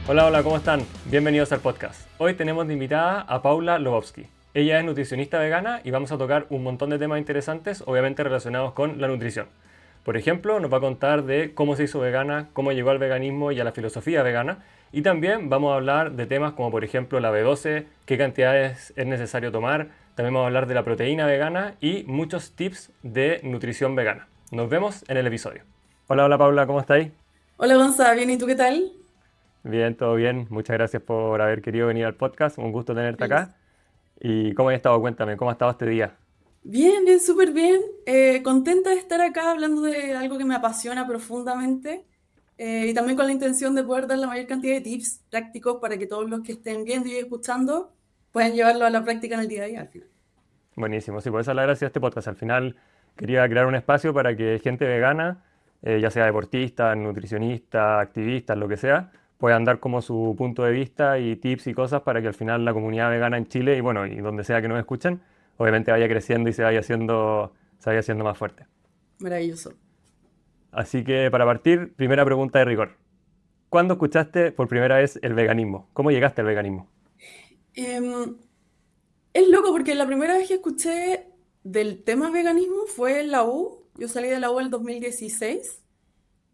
Hola, hola, ¿cómo están? Bienvenidos al podcast. Hoy tenemos de invitada a Paula Lobowski. Ella es nutricionista vegana y vamos a tocar un montón de temas interesantes, obviamente relacionados con la nutrición. Por ejemplo, nos va a contar de cómo se hizo vegana, cómo llegó al veganismo y a la filosofía vegana. Y también vamos a hablar de temas como por ejemplo la B12, qué cantidades es necesario tomar. También vamos a hablar de la proteína vegana y muchos tips de nutrición vegana. Nos vemos en el episodio. Hola, hola Paula, ¿cómo estáis? Hola Gonza, ¿bien y tú qué tal? Bien, todo bien. Muchas gracias por haber querido venir al podcast. Un gusto tenerte Feliz. acá. ¿Y cómo has estado? Cuéntame, ¿cómo ha estado este día? Bien, bien, súper bien. Contenta de estar acá hablando de algo que me apasiona profundamente y también con la intención de poder dar la mayor cantidad de tips prácticos para que todos los que estén viendo y escuchando puedan llevarlo a la práctica en el día a día al final. Buenísimo. Sí, por eso es la gracia de este podcast. Al final quería crear un espacio para que gente vegana, ya sea deportista, nutricionista, activista, lo que sea, puedan dar como su punto de vista y tips y cosas para que al final la comunidad vegana en Chile y bueno, y donde sea que nos escuchen, obviamente vaya creciendo y se vaya haciendo más fuerte. Maravilloso. Así que para partir, primera pregunta de rigor. ¿Cuándo escuchaste por primera vez el veganismo? ¿Cómo llegaste al veganismo? Em, es loco porque la primera vez que escuché del tema veganismo fue en la U. Yo salí de la U en el 2016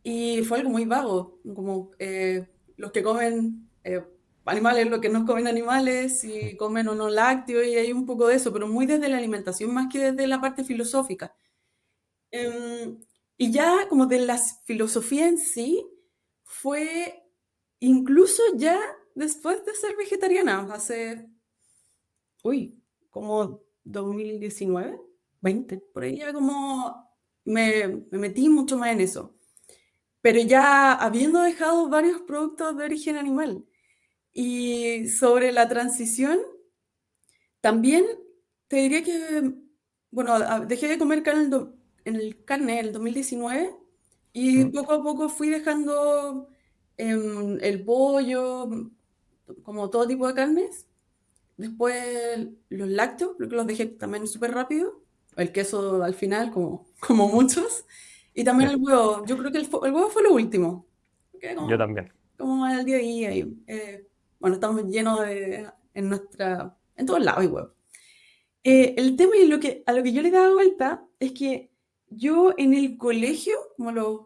y fue algo muy vago, como los que comen animales, los que no comen animales, si comen o no lácteos, y hay un poco de eso, pero muy desde la alimentación más que desde la parte filosófica. Em, y ya como de la filosofía en sí, fue incluso ya después de ser vegetariana, hace, como 2019, 20, por ahí ya como me metí mucho más en eso. Pero ya habiendo dejado varios productos de origen animal. Y sobre la transición, también te diría que, bueno, dejé de comer carne en el 2019 y ¿Mm? poco a poco fui dejando el pollo, como todo tipo de carnes. Después los lácteos, creo que los dejé también súper rápido. El queso al final, como muchos. Y Sí, también el huevo. Yo creo que el huevo fue lo último. Que yo como, también. como el día a día. Y, bueno, estamos llenos en todos lados hay huevo. El tema y a lo que yo le daba vuelta es que yo en el colegio, como a los,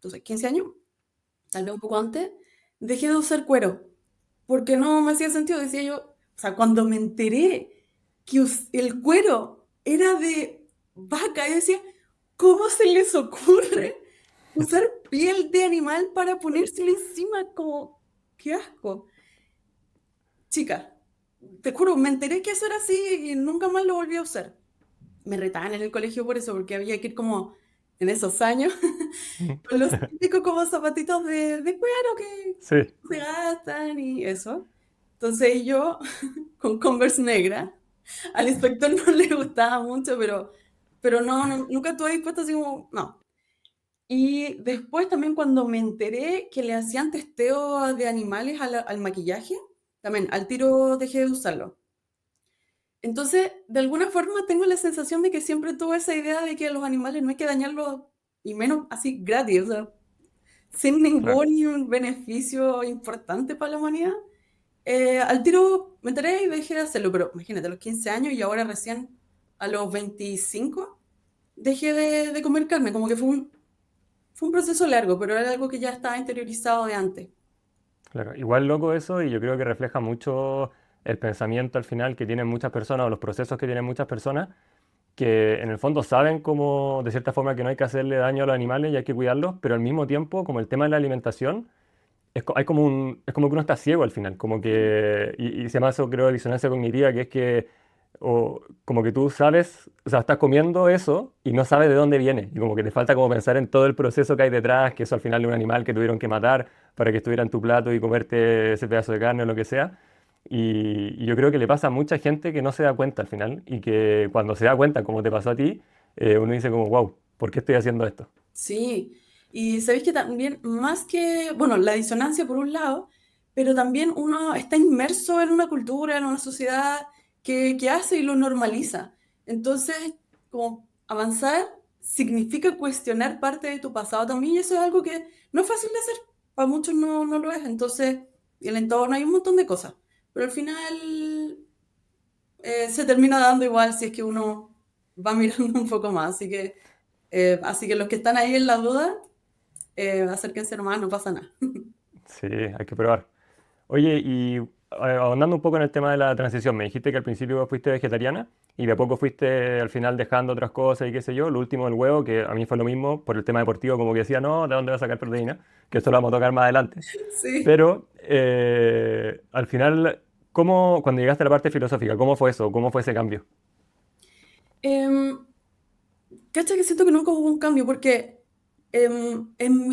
no sé, 15 años, tal vez un poco antes, dejé de usar cuero, porque no me hacía sentido, decía yo, o sea, cuando me enteré que el cuero era de vaca, yo decía, ¿cómo se les ocurre usar piel de animal para ponérselo encima? Como, qué asco. Chica, te juro, me enteré que eso era así y nunca más lo volví a usar. Me retaban en el colegio por eso, porque había que ir como en esos años ¿Mm? con los típicos como zapatitos de cuero que Sí, se gastan y eso. Entonces yo, con Converse negra, al inspector no le gustaba mucho, pero nunca estuve dispuesta así como, no. Y después también cuando me enteré que le hacían testeo de animales al maquillaje, también al tiro dejé de usarlo. Entonces, de alguna forma tengo la sensación de que siempre tuve esa idea de que a los animales no hay que dañarlos, y menos así gratis, o sea, sin claro. ningún beneficio importante para la humanidad. Al tiro me enteré y dejé de hacerlo, pero imagínate, a los 15 años y ahora recién a los 25 dejé de comer carne, como que fue un proceso largo, pero era algo que ya estaba interiorizado de antes. Claro, igual loco eso y yo creo que refleja mucho el pensamiento al final que tienen muchas personas o los procesos que tienen muchas personas que en el fondo saben como de cierta forma que no hay que hacerle daño a los animales y hay que cuidarlos, pero al mismo tiempo como el tema de la alimentación hay como es como que uno está ciego al final, como que y se llama eso creo disonancia cognitiva, que es que o como que tú sabes, o sea, estás comiendo eso y no sabes de dónde viene. Y como que te falta como pensar en todo el proceso que hay detrás, que eso al final es un animal que tuvieron que matar para que estuviera en tu plato y comerte ese pedazo de carne o lo que sea. Y yo creo que le pasa a mucha gente que no se da cuenta al final y que cuando se da cuenta, como te pasó a ti, uno dice como, wow, ¿por qué estoy haciendo esto? Sí, y sabéis que también, más que, bueno, la disonancia por un lado, pero también uno está inmerso en una cultura, en una sociedad que hace y lo normaliza. Entonces, como avanzar significa cuestionar parte de tu pasado también, y eso es algo que no es fácil de hacer, para muchos no lo es. Entonces, y el entorno, hay un montón de cosas. Pero al final se termina dando igual si es que uno va mirando un poco más. Así que los que están ahí en la duda, acérquense nomás, no pasa nada. Sí, hay que probar. Oye, y ahondando un poco en el tema de la transición, me dijiste que al principio fuiste vegetariana y de a poco fuiste al final dejando otras cosas y qué sé yo. Lo último del huevo, que a mí fue lo mismo por el tema deportivo, como que decía, no, ¿de dónde vas a sacar proteína? Que esto lo vamos a tocar más adelante. Sí. Pero al final, cuando llegaste a la parte filosófica, ¿cómo fue eso? ¿Cómo fue ese cambio? Em, Cacha que siento que nunca hubo un cambio porque en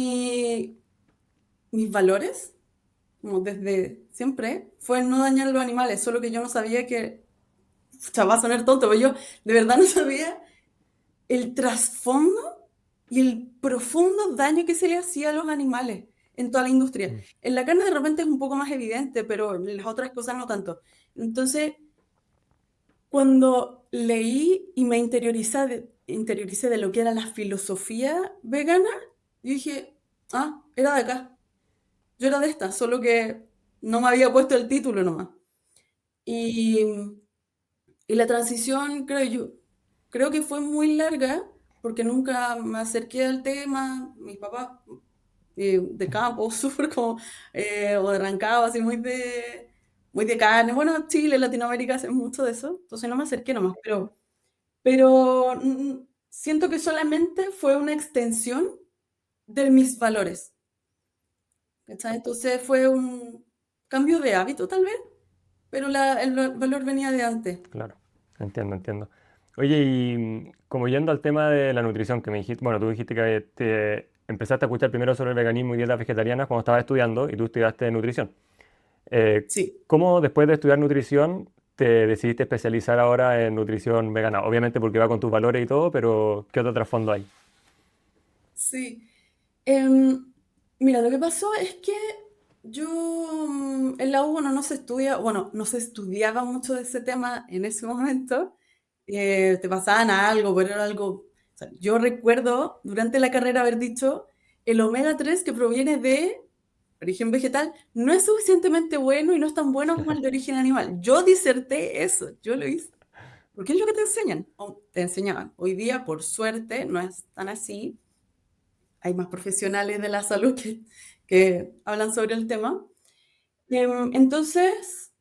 mis valores, como desde siempre, fue no dañar a los animales, solo que yo no sabía que, o sea, va a sonar tonto, pero yo de verdad no sabía el trasfondo y el profundo daño que se le hacía a los animales en toda la industria. Mm, En la carne de repente es un poco más evidente, pero en las otras cosas no tanto. Entonces, cuando leí y me interioricé de lo que era la filosofía vegana, yo dije, ah, era de acá. Yo era de esta, solo que no me había puesto el título nomás. Y, y la transición, creo que fue muy larga porque nunca me acerqué al tema. Mis papás de campo, súper como, o de Rancagua, así muy de carne. Bueno, Chile, Latinoamérica hacen mucho de eso, entonces no me acerqué nomás, pero siento que solamente fue una extensión de mis valores. ¿Cachai? Entonces fue un cambio de hábito tal vez, pero el valor venía de antes. claro, entiendo, entiendo. Oye, y como yendo al tema de la nutrición que me dijiste, bueno, tú dijiste que te empezaste a escuchar primero sobre el veganismo y dietas vegetarianas cuando estabas estudiando y tú estudiaste nutrición. Eh, Sí, ¿Cómo después de estudiar nutrición te decidiste especializar ahora en nutrición vegana? Obviamente porque va con tus valores y todo, pero ¿qué otro trasfondo hay? sí. Em, Mira, lo que pasó es que yo en la U bueno, no se estudia, bueno, no se estudiaba mucho de ese tema en ese momento. Te pasaban algo, pero era algo. O sea, yo recuerdo durante la carrera haber dicho: el omega 3 que proviene de origen vegetal no es suficientemente bueno y no es tan bueno como el de origen animal. Yo diserté eso, yo lo hice. Porque es lo que te enseñan, o te enseñaban. Hoy día, por suerte, no es tan así. Hay más profesionales de la salud que hablan sobre el tema. Entonces,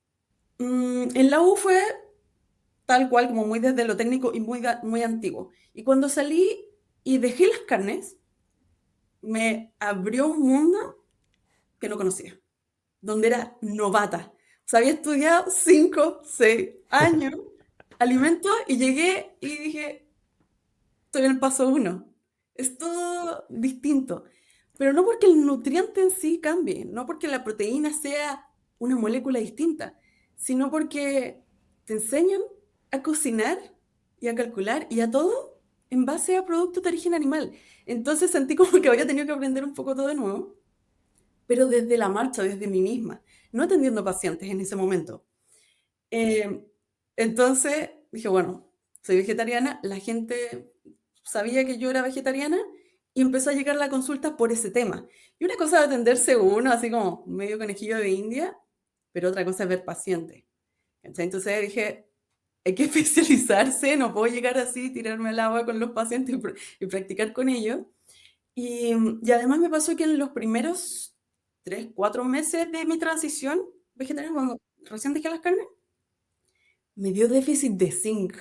en la U fue tal cual, como muy desde lo técnico y muy antiguo. Y cuando salí y dejé las carnes, me abrió un mundo que no conocía, donde era novata. O sea, había estudiado 5, 6 años alimentos y llegué y dije, estoy en el paso uno. Es todo distinto. Pero no porque el nutriente en sí cambie, no porque la proteína sea una molécula distinta, sino porque te enseñan a cocinar y a calcular y a todo en base a productos de origen animal. Entonces sentí como que había tenido que aprender un poco todo de nuevo, pero desde la marcha, desde mí misma, no atendiendo pacientes en ese momento. Eh, entonces dije, bueno, soy vegetariana, la gente sabía que yo era vegetariana y empezó a llegar la consulta por ese tema. Y una cosa es atenderse uno, así como medio conejillo de India, pero otra cosa es ver pacientes. ¿Cachai? Entonces dije, hay que especializarse, no puedo llegar así, tirarme al agua con los pacientes y practicar con ellos. Y además me pasó que en los primeros 3, 4 meses de mi transición vegetariana, cuando recién dejé las carnes, me dio déficit de zinc.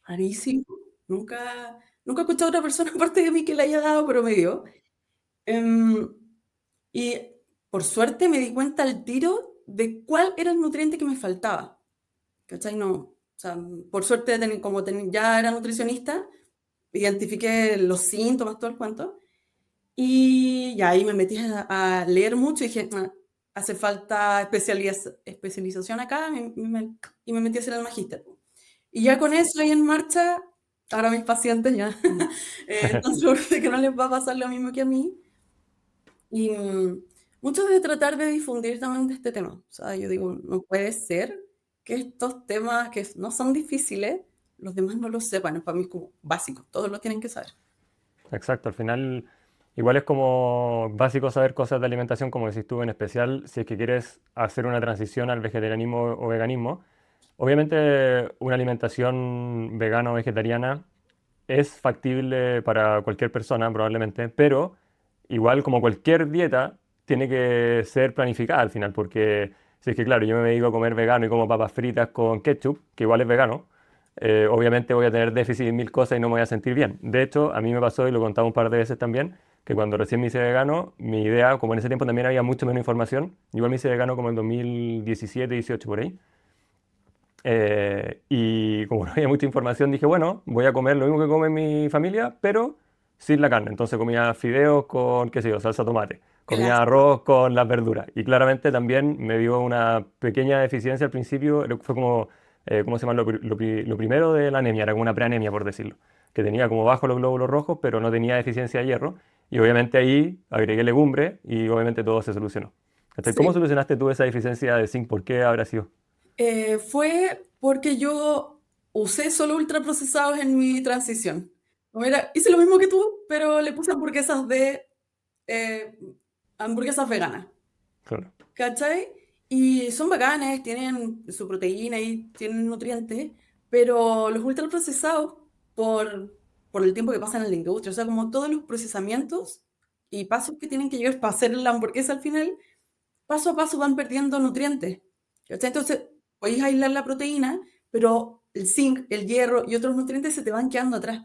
Rarísimo. Nunca he escuchado a otra persona aparte de mí que le haya dado, pero me dio. Em, y por suerte me di cuenta al tiro de cuál era el nutriente que me faltaba. ¿Cachai? No, o sea, por suerte, ya era nutricionista, identifiqué los síntomas, todo el cuento. Y ya ahí me metí a leer mucho y dije, "Ah, hace falta especialización acá", y me metí a hacer el magíster. Y ya con eso ahí en marcha, ahora mis pacientes ya están seguros de que no les va a pasar lo mismo que a mí. Y mucho de tratar de difundir también de este tema. O sea, yo digo, no puede ser que estos temas que no son difíciles, los demás no lo sepan. Para mí es como básico, todos lo tienen que saber. Exacto, al final igual es como básico saber cosas de alimentación, como decís tú, en especial si es que quieres hacer una transición al vegetarianismo o veganismo. Obviamente una alimentación vegana o vegetariana es factible para cualquier persona probablemente, pero igual como cualquier dieta tiene que ser planificada al final, porque si es que claro, yo me dedico a comer vegano y como papas fritas con ketchup, que igual es vegano, obviamente voy a tener déficit en mil cosas y no me voy a sentir bien. De hecho, a mí me pasó, y lo he contado un par de veces también, que cuando recién me hice vegano, mi idea, como en ese tiempo también había mucho menos información, igual me hice vegano como en 2017, 18 por ahí, y como no había mucha información, dije, bueno, voy a comer lo mismo que come mi familia, pero sin la carne. Entonces comía fideos con, qué sé yo, salsa de tomate. Comía Clásico. arroz con las verduras. Y claramente también me dio una pequeña deficiencia al principio. Fue como, ¿cómo se llama? Lo primero de la anemia, era como una preanemia, por decirlo. Que tenía como bajo los glóbulos rojos, pero no tenía deficiencia de hierro. Y obviamente ahí agregué legumbre y obviamente todo se solucionó. Entonces, ¿cómo Sí. solucionaste tú esa deficiencia de zinc? ¿Por qué habrá sido? Fue porque yo usé solo ultraprocesados en mi transición. Hice lo mismo que tú, pero le puse eh, hamburguesas veganas, Claro. ¿cachai? Y son bacanas, tienen su proteína y tienen nutrientes, pero los ultraprocesados, por el tiempo que pasan en la industria, o sea, como todos los procesamientos y pasos que tienen que llevar para hacer la hamburguesa al final, paso a paso van perdiendo nutrientes. ¿Cachai? Entonces, podéis aislar la proteína, pero el zinc, el hierro y otros nutrientes se te van quedando atrás.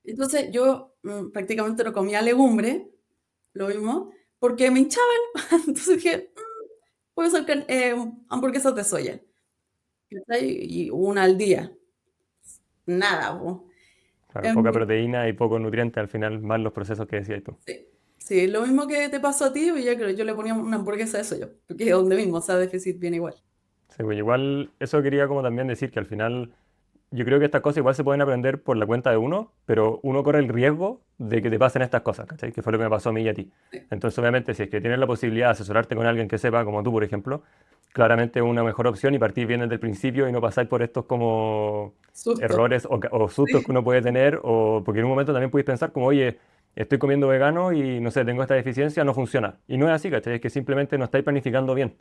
Entonces, yo prácticamente no comía legumbre, lo mismo, porque me hinchaban. Entonces dije, puedo hacer hamburguesas de soya. ¿Cachai? Y una al día. Nada, po. Claro, poca Em, proteína y poco nutriente al final, más los procesos que decías tú. sí. Sí, lo mismo que te pasó a ti, pues yo creo, yo le ponía una hamburguesa de soya, porque es donde mismo, o sea, déficit viene igual. Sí, pues igual eso quería como también decir que al final yo creo que estas cosas igual se pueden aprender por la cuenta de uno, pero uno corre el riesgo de que te pasen estas cosas, ¿cachai? Que fue lo que me pasó a mí y a ti. Entonces obviamente si es que tienes la posibilidad de asesorarte con alguien que sepa, como tú por ejemplo, claramente es una mejor opción y partir bien desde el principio y no pasar por estos como Susto. errores o sustos que uno puede tener, o porque en un momento también puedes pensar como, oye, estoy comiendo vegano y no sé, tengo esta deficiencia, no funciona. Y no es así, ¿cachai? Es que simplemente no estáis planificando bien.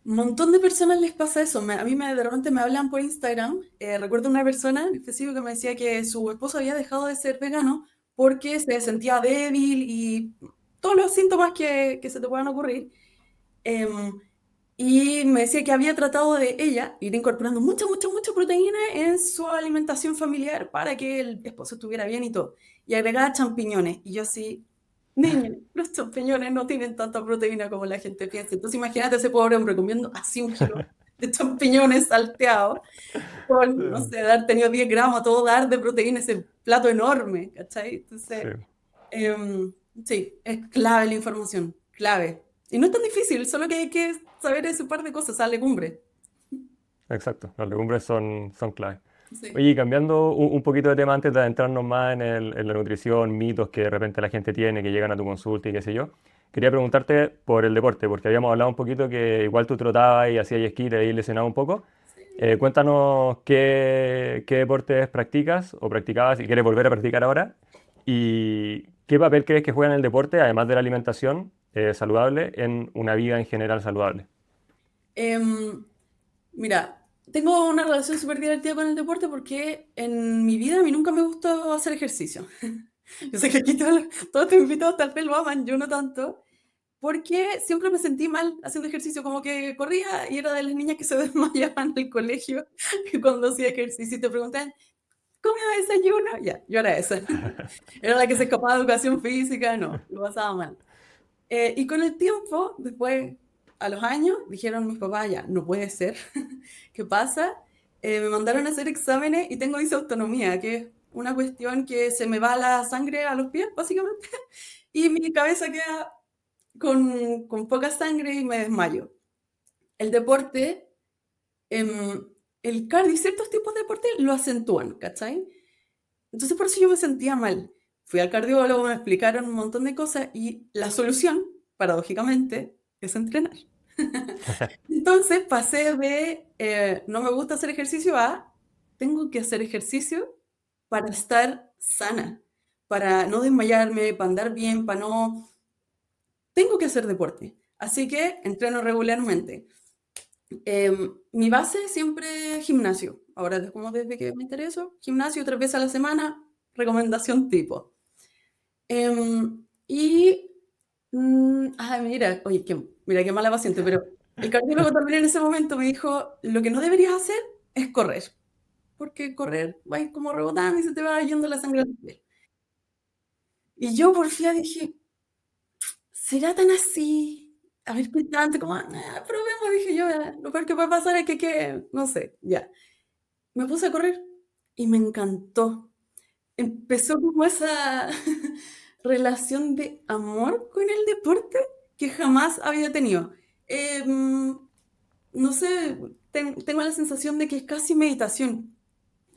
Un montón de personas les pasa eso. A mí de repente me hablan por Instagram. Recuerdo una persona en específico que me decía que su esposo había dejado de ser vegano porque se sentía débil y todos los síntomas que se te puedan ocurrir. Em, y me decía que había tratado de ella ir incorporando mucha proteína en su alimentación familiar para que el esposo estuviera bien y todo. Y agregaba champiñones. Y yo así, niña, los champiñones no tienen tanta proteína como la gente piensa. Entonces imagínate ese pobre hombre comiendo así 1 kilo de champiñones salteados, con, no Eh, sé, de haber tenido 10 gramos, todo dar de proteína, ese plato enorme, ¿cachai? Sí. Entonces, em, sí, es clave la información, clave. Y no es tan difícil, solo que hay que saber ese par de cosas, esa legumbre. Exacto, las legumbres son clave. Sí. Oye, y cambiando un poquito de tema antes de adentrarnos más en la nutrición, mitos que de repente la gente tiene, que llegan a tu consulta y qué sé yo, quería preguntarte por el deporte, porque habíamos hablado un poquito que igual tú trotabas y hacías esquí, te habías lesionado un poco. Cuéntanos qué deportes practicas o practicabas y quieres volver a practicar ahora y qué papel crees que juega en el deporte, además de la alimentación saludable, en una vida en general saludable. Em, Mira, tengo una relación súper divertida con el deporte porque en mi vida a mí nunca me gustó hacer ejercicio. Yo sé que aquí todos tus invitados tal vez lo aman, yo no tanto, porque siempre me sentí mal haciendo ejercicio, como que corría y era de las niñas que se desmayaban en el colegio y cuando hacía ejercicio y te preguntan, ¿cómo desayuno? Ya, yo era esa. Era la que se escapaba de educación física, no, lo pasaba mal. Y con el tiempo, después, a los años, dijeron mis papás, ya, no puede ser. ¿Qué pasa? Me mandaron a hacer exámenes y tengo disautonomía, que es una cuestión que se me va la sangre a los pies, básicamente, y mi cabeza queda con poca sangre y me desmayo. El deporte, el cardio y ciertos tipos de deporte lo acentúan, ¿cachai? Entonces por eso yo me sentía mal. Fui al cardiólogo, me explicaron un montón de cosas y la solución, paradójicamente, es entrenar. Entonces pasé de no me gusta hacer ejercicio a tengo que hacer ejercicio para estar sana. para no desmayarme, para andar bien, para no... Tengo que hacer deporte, así que entreno regularmente. Mi base siempre es gimnasio. Ahora, como desde que me intereso, gimnasio 3 veces a la semana, recomendación tipo. Y, mira, oye, mira qué mala paciente, pero el cardiólogo también en ese momento me dijo, lo que no deberías hacer es correr, porque correr va a ir como rebotando y se te va yendo la sangre a la piel. Y yo por fin dije, ¿será tan así? A ver, antes como, probemos, dije yo, lo peor que puede pasar es que, no sé, ya. Me puse a correr y me encantó. Empezó como esa relación de amor con el deporte que jamás había tenido. Em, no sé, tengo la sensación de que es casi meditación.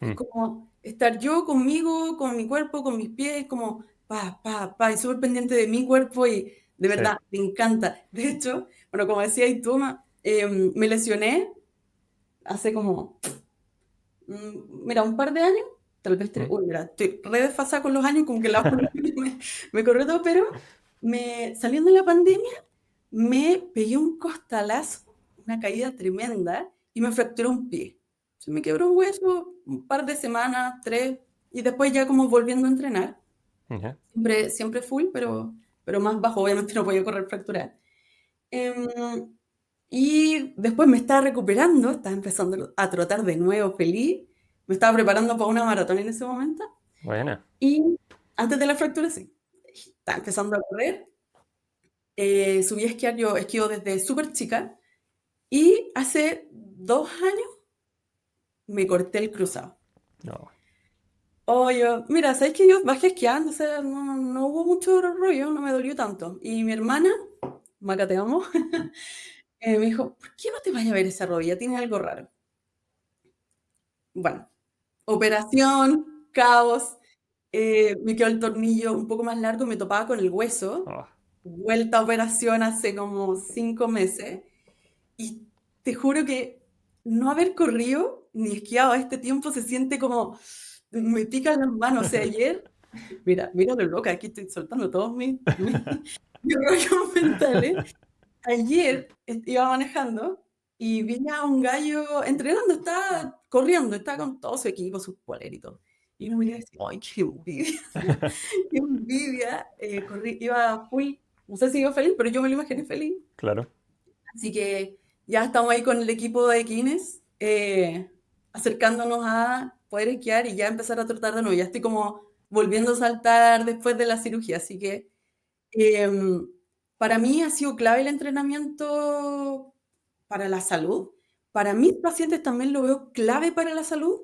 Es Mm, como estar yo conmigo, con mi cuerpo, con mis pies, como y súper pendiente de mi cuerpo y de sí. verdad, me encanta. De hecho, bueno, como decía y tú, me lesioné hace como mira, un par de años, tal vez tres, Mm, uy, mira, estoy re desfasada con los años, como que la me corrió todo, pero saliendo de la pandemia, me pegué un costalazo, una caída tremenda, y me fracturó un pie. Se me quebró un hueso, un par de semanas, tres, y después ya como volviendo a entrenar, ya. siempre full, pero más bajo, obviamente no podía correr fracturar. Em, y después me estaba recuperando, estaba empezando a trotar de nuevo feliz, me estaba preparando para una maratón en ese momento Buena. y antes de la fractura sí, estaba empezando a correr, subí a esquiar, yo esquío desde súper chica y hace 2 años me corté el cruzado. No. Oh, mira, ¿sabes que yo bajé esquiando? O sea, no hubo mucho rollo, no me dolió tanto. Y mi hermana, Maca, te amo, me dijo, ¿por qué no te vayas a ver esa rodilla? Tiene algo raro. Bueno, operación, caos, me quedó el tornillo un poco más largo, me topaba con el hueso, Oh, vuelta a operación hace como 5 meses, y te juro que no haber corrido ni esquiado a este tiempo se siente como, me pican las manos, o sea, ayer, mira lo loca, aquí estoy soltando todos mis rollos mentales. Ayer iba manejando y vi a un gallo entrenando, estaba corriendo, estaba con todo su equipo, sus poleras y todo. Y uno me decía, ¡ay, qué envidia! ¡Qué envidia! Iba full, no sé si iba feliz, pero yo me lo imaginé feliz. claro. Así que ya estamos ahí con el equipo de Equines, acercándonos a poder esquiar y ya empezar a trotar de nuevo. Ya estoy como volviendo a saltar después de la cirugía, así que Em, para mí ha sido clave el entrenamiento para la salud. Para mis pacientes también lo veo clave para la salud.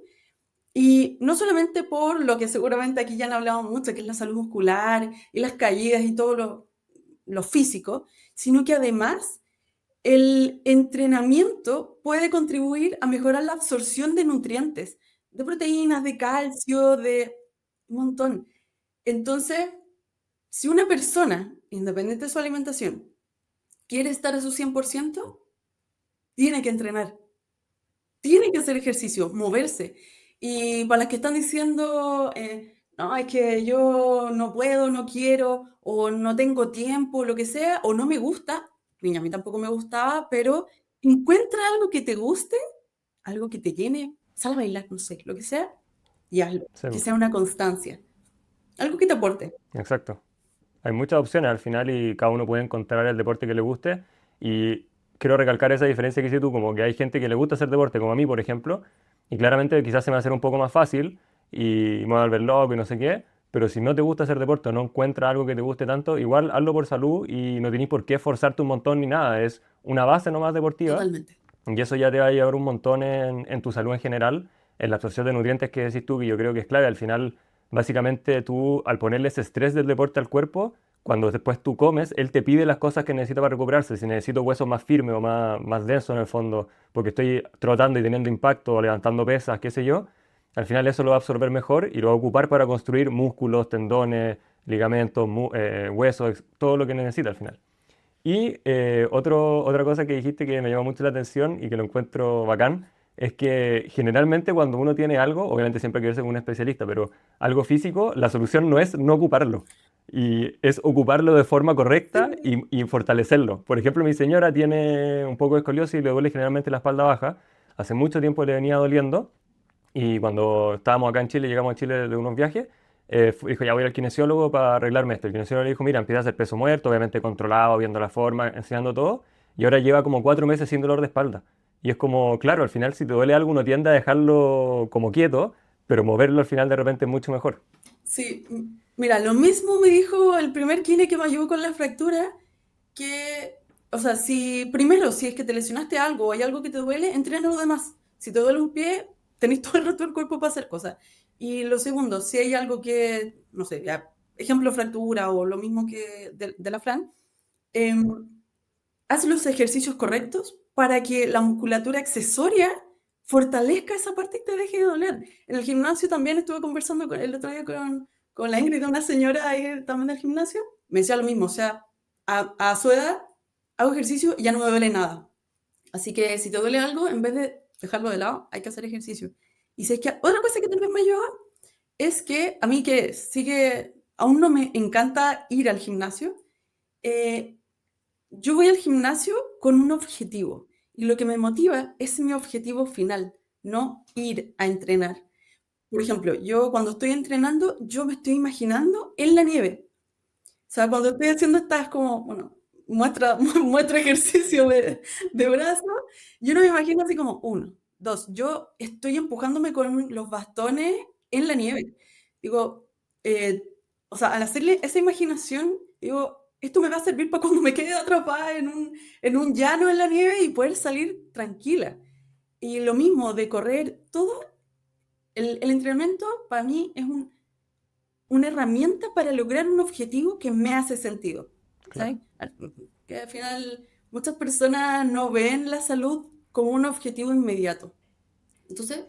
Y no solamente por lo que seguramente aquí ya han hablado mucho, que es la salud muscular y las caídas y todo lo físico, sino que además el entrenamiento puede contribuir a mejorar la absorción de nutrientes, de proteínas, de calcio, de un montón. Entonces, si una persona, independiente de su alimentación, quiere estar a su 100%, tiene que entrenar, tiene que hacer ejercicio, moverse. Y para las que están diciendo, no, es que yo no puedo, no quiero, o no tengo tiempo, lo que sea, o no me gusta, niña, a mí tampoco me gustaba, pero encuentra algo que te guste, algo que te llene, sal a bailar, no sé, lo que sea, y hazlo, Sí, que po, sea una constancia, algo que te aporte. exacto. Hay muchas opciones al final y cada uno puede encontrar el deporte que le guste. Y quiero recalcar esa diferencia que hiciste tú, como que hay gente que le gusta hacer deporte, como a mí, por ejemplo, y claramente quizás se me va a hacer un poco más fácil y me voy a volver loco y no sé qué, pero si no te gusta hacer deporte o no encuentras algo que te guste tanto, igual hazlo por salud y no tenés por qué forzarte un montón ni nada, es una base nomás deportiva Totalmente. y eso ya te va a llevar un montón en tu salud en general, en la absorción de nutrientes que decís tú, que yo creo que es clave. Al final, básicamente tú, al ponerle ese estrés del deporte al cuerpo, cuando después tú comes, él te pide las cosas que necesita para recuperarse. Si necesito huesos más firmes o más densos en el fondo, porque estoy trotando y teniendo impacto o levantando pesas, qué sé yo, al final eso lo va a absorber mejor y lo va a ocupar para construir músculos, tendones, ligamentos, huesos, todo lo que necesita al final. Y otra cosa que dijiste que me llamó mucho la atención y que lo encuentro bacán es que generalmente cuando uno tiene algo, obviamente siempre hay que verse con un especialista, pero algo físico, la solución no es no ocuparlo. Y es ocuparlo de forma Sí, correcta y fortalecerlo. Por ejemplo, mi señora tiene un poco de escoliosis y le duele generalmente la espalda baja. Hace mucho tiempo le venía doliendo y cuando estábamos acá en Chile, llegamos a Chile de unos viajes, dijo, ya voy al kinesiólogo para arreglarme esto. El kinesiólogo le dijo, mira, empieza a hacer peso muerto, obviamente controlado, viendo la forma, enseñando todo. Y ahora lleva como 4 meses sin dolor de espalda. Y es como, claro, al final si te duele algo uno tiende a dejarlo como quieto, pero moverlo al final de repente es mucho mejor. sí. Mira, lo mismo me dijo el primer kine que me ayudó con la fractura, que, o sea, si primero, si es que te lesionaste algo o hay algo que te duele, entrena lo demás. Si te duele un pie, tenés todo el resto del cuerpo para hacer cosas. Y lo segundo, si hay algo que, no sé, ya, ejemplo fractura o lo mismo que de la Fran, em, haz los ejercicios correctos para que la musculatura accesoria fortalezca esa parte y te deje de doler. En el gimnasio también estuve conversando el otro día con la Ingrid, una señora ahí también del gimnasio, me decía lo mismo, o sea, a su edad hago ejercicio y ya no me duele nada. Así que si te duele algo, en vez de dejarlo de lado, hay que hacer ejercicio. Y sé que otra cosa que también me ayuda es que a mí que sigue, aún no me encanta ir al gimnasio, eh, yo voy al gimnasio con un objetivo y lo que me motiva es mi objetivo final, no ir a entrenar. Por ejemplo, yo cuando estoy entrenando, yo me estoy imaginando en la nieve. O sea, cuando estoy haciendo estas como, bueno, muestra ejercicio de brazo, yo no me imagino así como uno, dos. Yo estoy empujándome con los bastones en la nieve. Digo, eh, o sea, al hacerle esa imaginación, digo, esto me va a servir para cuando me quede atrapada en un llano en la nieve y poder salir tranquila. Y lo mismo de correr, todo el entrenamiento para mí es una herramienta para lograr un objetivo que me hace sentido. Claro. ¿Sabes? Que al final muchas personas no ven la salud como un objetivo inmediato. Entonces,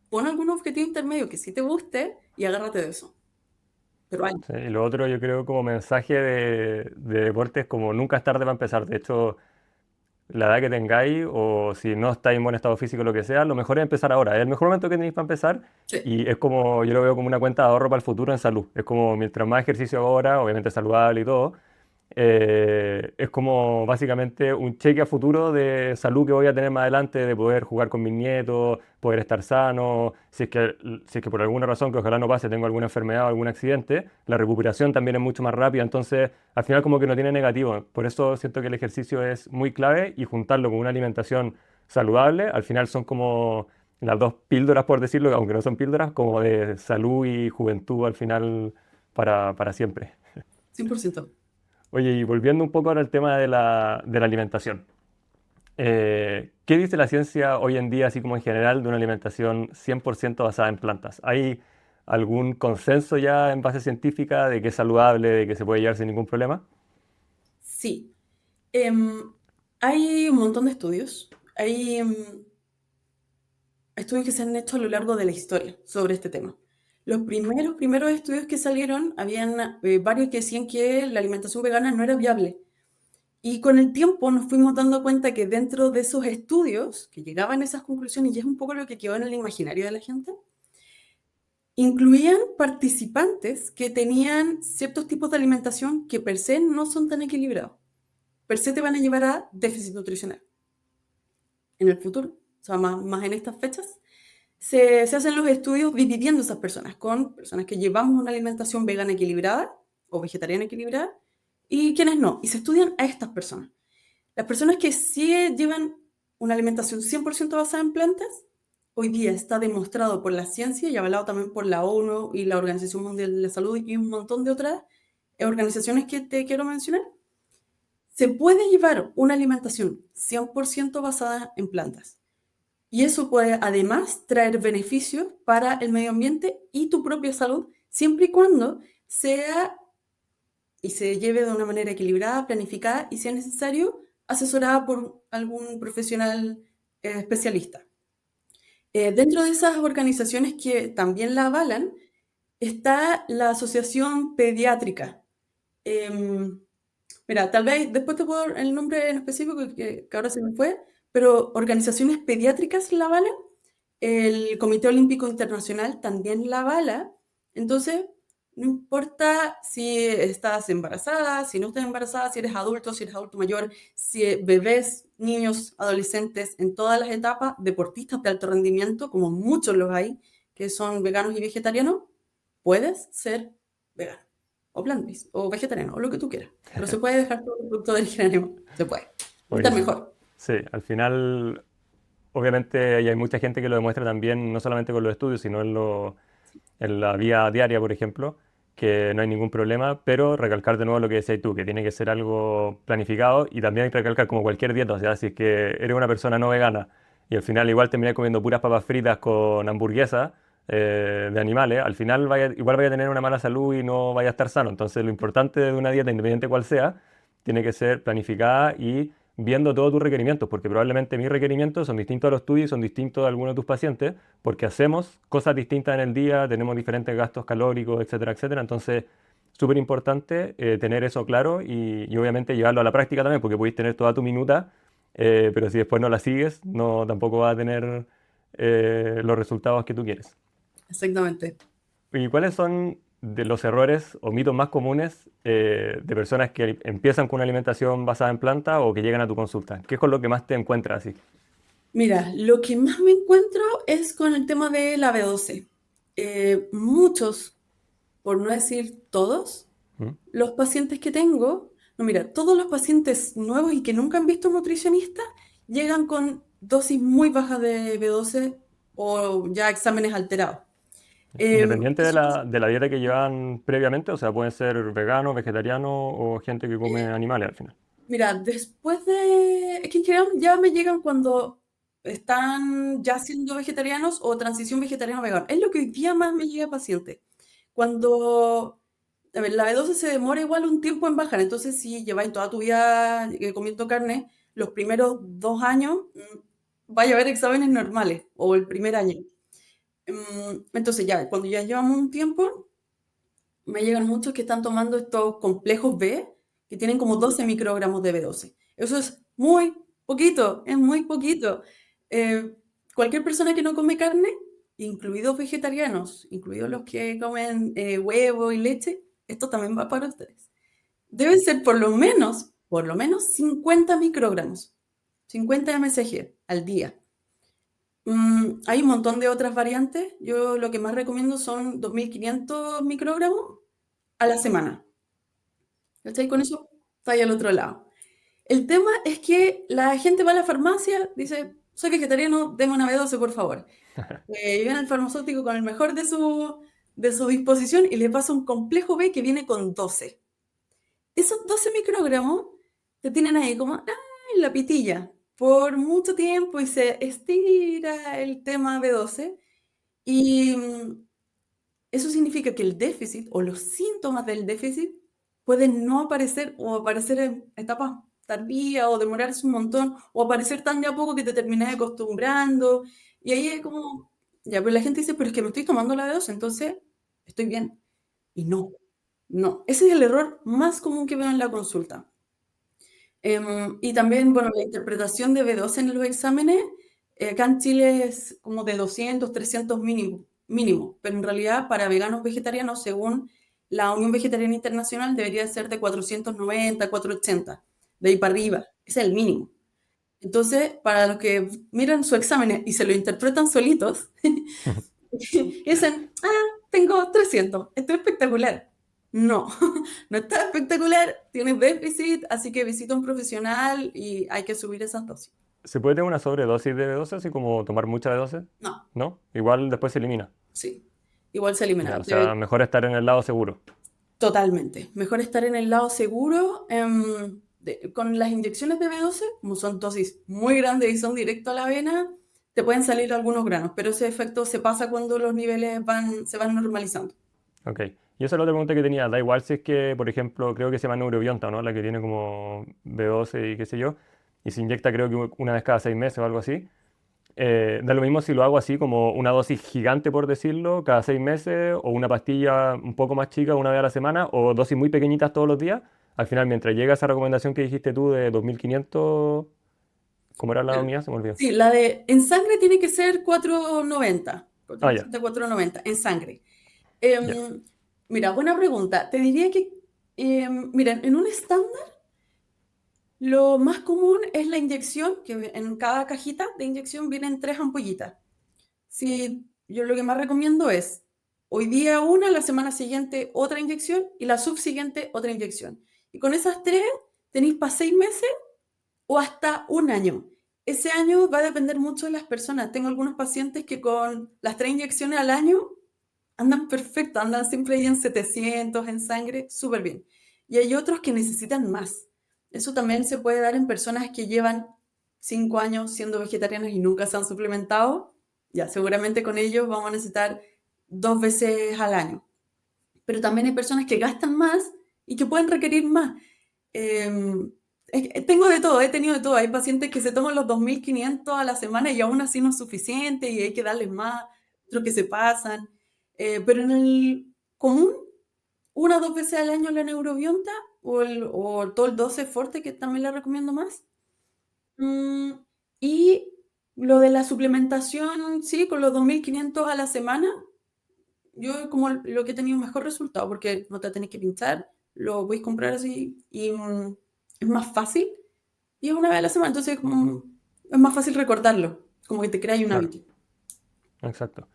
pon algún objetivo intermedio que sí te guste y agárrate de eso. Pero hay. Sí, y lo otro yo creo como mensaje de deporte es como nunca es tarde para empezar. De hecho, la edad que tengáis o si no estáis en buen estado físico o lo que sea, lo mejor es empezar ahora. Es el mejor momento que tenéis para empezar Sí. y es como, yo lo veo como una cuenta de ahorro para el futuro en salud. Es como mientras más ejercicio hago ahora, obviamente saludable y todo, es como básicamente un cheque a futuro de salud que voy a tener más adelante, de poder jugar con mis nietos, poder estar sano, si es que por alguna razón, que ojalá no pase, tengo alguna enfermedad o algún accidente, la recuperación también es mucho más rápida, entonces al final como que no tiene negativo. Por eso siento que el ejercicio es muy clave y juntarlo con una alimentación saludable, al final son como las dos píldoras, por decirlo, aunque no son píldoras, como de salud y juventud al final para siempre. 100%. Oye, y volviendo un poco ahora al tema de la alimentación. ¿Qué dice la ciencia hoy en día, así como en general, de una alimentación 100% basada en plantas? ¿Hay algún consenso ya en base científica de que es saludable, de que se puede llevar sin ningún problema? Sí. Em, hay un montón de estudios. Hay estudios que se han hecho a lo largo de la historia sobre este tema. Los primeros estudios que salieron, habían varios que decían que la alimentación vegana no era viable. Y con el tiempo nos fuimos dando cuenta que dentro de esos estudios, que llegaban a esas conclusiones, y es un poco lo que quedó en el imaginario de la gente, incluían participantes que tenían ciertos tipos de alimentación que per se no son tan equilibrados. Per se te van a llevar a déficit nutricional en el futuro, o sea, más en estas fechas. Se hacen los estudios dividiendo esas personas con personas que llevamos una alimentación vegana equilibrada o vegetariana equilibrada y quienes no. Y se estudian a estas personas. Las personas que sí llevan una alimentación 100% basada en plantas, hoy día está demostrado por la ciencia y avalado también por la ONU y la Organización Mundial de la Salud y un montón de otras organizaciones que te quiero mencionar. Se puede llevar una alimentación 100% basada en plantas. Y eso puede además traer beneficios para el medio ambiente y tu propia salud, siempre y cuando sea y se lleve de una manera equilibrada, planificada y, si es necesario, asesorada por algún profesional especialista. Dentro de esas organizaciones que también la avalan está la Asociación Pediátrica. Mira, tal vez después te puedo dar el nombre en específico que ahora se me fue, pero organizaciones pediátricas la avalan, el Comité Olímpico Internacional también la avala, entonces no importa si estás embarazada, si no estás embarazada, si eres adulto mayor, si bebés, niños, adolescentes, en todas las etapas, deportistas de alto rendimiento, como muchos los hay, que son veganos y vegetarianos, puedes ser vegano, o plant-based, o vegetariano, o lo que tú quieras, pero se puede dejar todo el producto de origen animal, se puede, estar Buenísimo. mejor. Sí, al final, obviamente, hay mucha gente que lo demuestra también, no solamente con los estudios, sino en la vida diaria, por ejemplo, que no hay ningún problema, pero recalcar de nuevo lo que decías tú, que tiene que ser algo planificado y también hay que recalcar como cualquier dieta, o sea, si es que eres una persona no vegana y al final igual terminas comiendo puras papas fritas con hamburguesas de animales, al final igual vaya a tener una mala salud y no vaya a estar sano. Entonces lo importante de una dieta, independiente cual sea, tiene que ser planificada y viendo todos tus requerimientos, porque probablemente mis requerimientos son distintos a los tuyos y son distintos a algunos de tus pacientes, porque hacemos cosas distintas en el día, tenemos diferentes gastos calóricos, etcétera, etcétera. Entonces, súper importante tener eso claro y obviamente llevarlo a la práctica también, porque podéis tener toda tu minuta, pero si después no la sigues, no tampoco vas a tener los resultados que tú quieres. Exactamente. ¿Y cuáles son de los errores o mitos más comunes de personas que empiezan con una alimentación basada en planta o que llegan a tu consulta? ¿Qué es con lo que más te encuentras así? Mira, lo que más me encuentro es con el tema de la B12. Muchos, por no decir todos, ¿Mm? los pacientes que tengo, no, mira, todos los pacientes nuevos y que nunca han visto un nutricionista llegan con dosis muy bajas de B12 o ya exámenes alterados. Independiente de Eso de la dieta que llevan previamente, o sea, pueden ser veganos, vegetarianos o gente que come animales al final. Mira, después de... Es que en general ya me llegan cuando están ya siendo vegetarianos o transición vegetariano-vegano. Es lo que hoy día más me llega a paciente. Cuando... A ver, la B12 se demora igual un tiempo en bajar, entonces si lleváis toda tu vida comiendo carne, los primeros 2 años vaya a haber exámenes normales, o el primer año. Entonces ya, cuando ya llevamos un tiempo, me llegan muchos que están tomando estos complejos B, que tienen como 12 microgramos de B12. Eso es muy poquito, es muy poquito. Eh, Cualquier persona que no come carne, incluidos vegetarianos, incluidos los que comen huevo y leche, esto también va para ustedes. Deben ser por lo menos 50 microgramos, 50 msg al día. Hay un montón de otras variantes. Yo lo que más recomiendo son 2.500 microgramos a la semana. ¿Cachai? Con eso está ahí al otro lado. El tema es que la gente va a la farmacia, dice, soy vegetariano, deme una B12, por favor. Viene al farmacéutico con el mejor de su disposición y le pasa un complejo B que viene con 12. Esos 12 microgramos te tienen ahí como en la pitilla por mucho tiempo y se estira el tema B12 y eso significa que el déficit o los síntomas del déficit pueden no aparecer o aparecer en etapas tardías o demorarse un montón o aparecer tan de a poco que te terminas acostumbrando y ahí es como, ya, pero la gente dice, pero es que me estoy tomando la B12, entonces estoy bien. Y no, no, ese es el error más común que veo en la consulta. Y también, bueno, la interpretación de B12 en los exámenes, acá en Chile es como de 200, 300 mínimo, mínimo, pero en realidad para veganos vegetarianos, según la Unión Vegetariana Internacional, debería ser de 490, 480, de ahí para arriba, ese es el mínimo. Entonces, para los que miran su examen y se lo interpretan solitos, dicen, tengo 300, esto es espectacular. No, no está espectacular, tienes déficit, así que visita a un profesional y hay que subir esas dosis. ¿Se puede tener una sobredosis de B12, así como tomar mucha B12? No, ¿No? Igual después se elimina. sí, igual se Ya, elimina. o sea, mejor estar en el lado seguro. Totalmente. Mejor estar en el lado seguro. Con las inyecciones de B12, como son dosis muy grandes y son directo a la vena, te pueden salir algunos granos, pero ese efecto se pasa cuando los niveles se van normalizando. Ok. Y esa es la otra pregunta que tenía. Da igual si es que, por ejemplo, creo que se llama neurobionta, ¿no? La que tiene como B12 y qué sé yo. Y se inyecta creo que una vez cada 6 meses o algo así. Da lo mismo si lo hago así como una dosis gigante, por decirlo, cada 6 meses, o una pastilla un poco más chica una vez a la semana, o dosis muy pequeñitas todos los días. Al final, mientras llega esa recomendación que dijiste tú de 2.500, ¿Cómo era la mía? Se me olvidó. Sí, la de en sangre tiene que ser 490, Ah, ya, 480, 490, en sangre. ya, Em, Mira, buena pregunta. Te diría que, mira, en un estándar, lo más común es la inyección, que en cada cajita de inyección vienen 3 ampollitas. Sí, yo lo que más recomiendo es hoy día una, la semana siguiente otra inyección y la subsiguiente otra inyección. Y con esas tres tenéis para 6 meses o hasta un año. Ese año va a depender mucho de las personas. Tengo algunos pacientes que con las 3 inyecciones al año andan perfecto, andan siempre ahí en 700 en sangre, súper bien. Y hay otros que necesitan más. Eso también se puede dar en personas que llevan 5 años siendo vegetarianas y nunca se han suplementado. Ya, seguramente con ellos vamos a necesitar 2 veces al año. Pero también hay personas que gastan más y que pueden requerir más. Eh, Tengo de todo, he tenido de todo. Hay pacientes que se toman los 2.500 a la semana y aún así no es suficiente y hay que darles más, otros que se pasan. Pero en el común, 1 o 2 veces al año la neurobionta o todo el 12 fuerte, que también le recomiendo más. Mm, y lo de la suplementación, sí, con los 2.500 a la semana, yo como lo que he tenido mejor resultado, porque no te tenés que pinchar, lo podéis comprar así y es más fácil y es una vez a la semana, entonces como, es más fácil recordarlo, como que te crea un claro, hábito. exacto.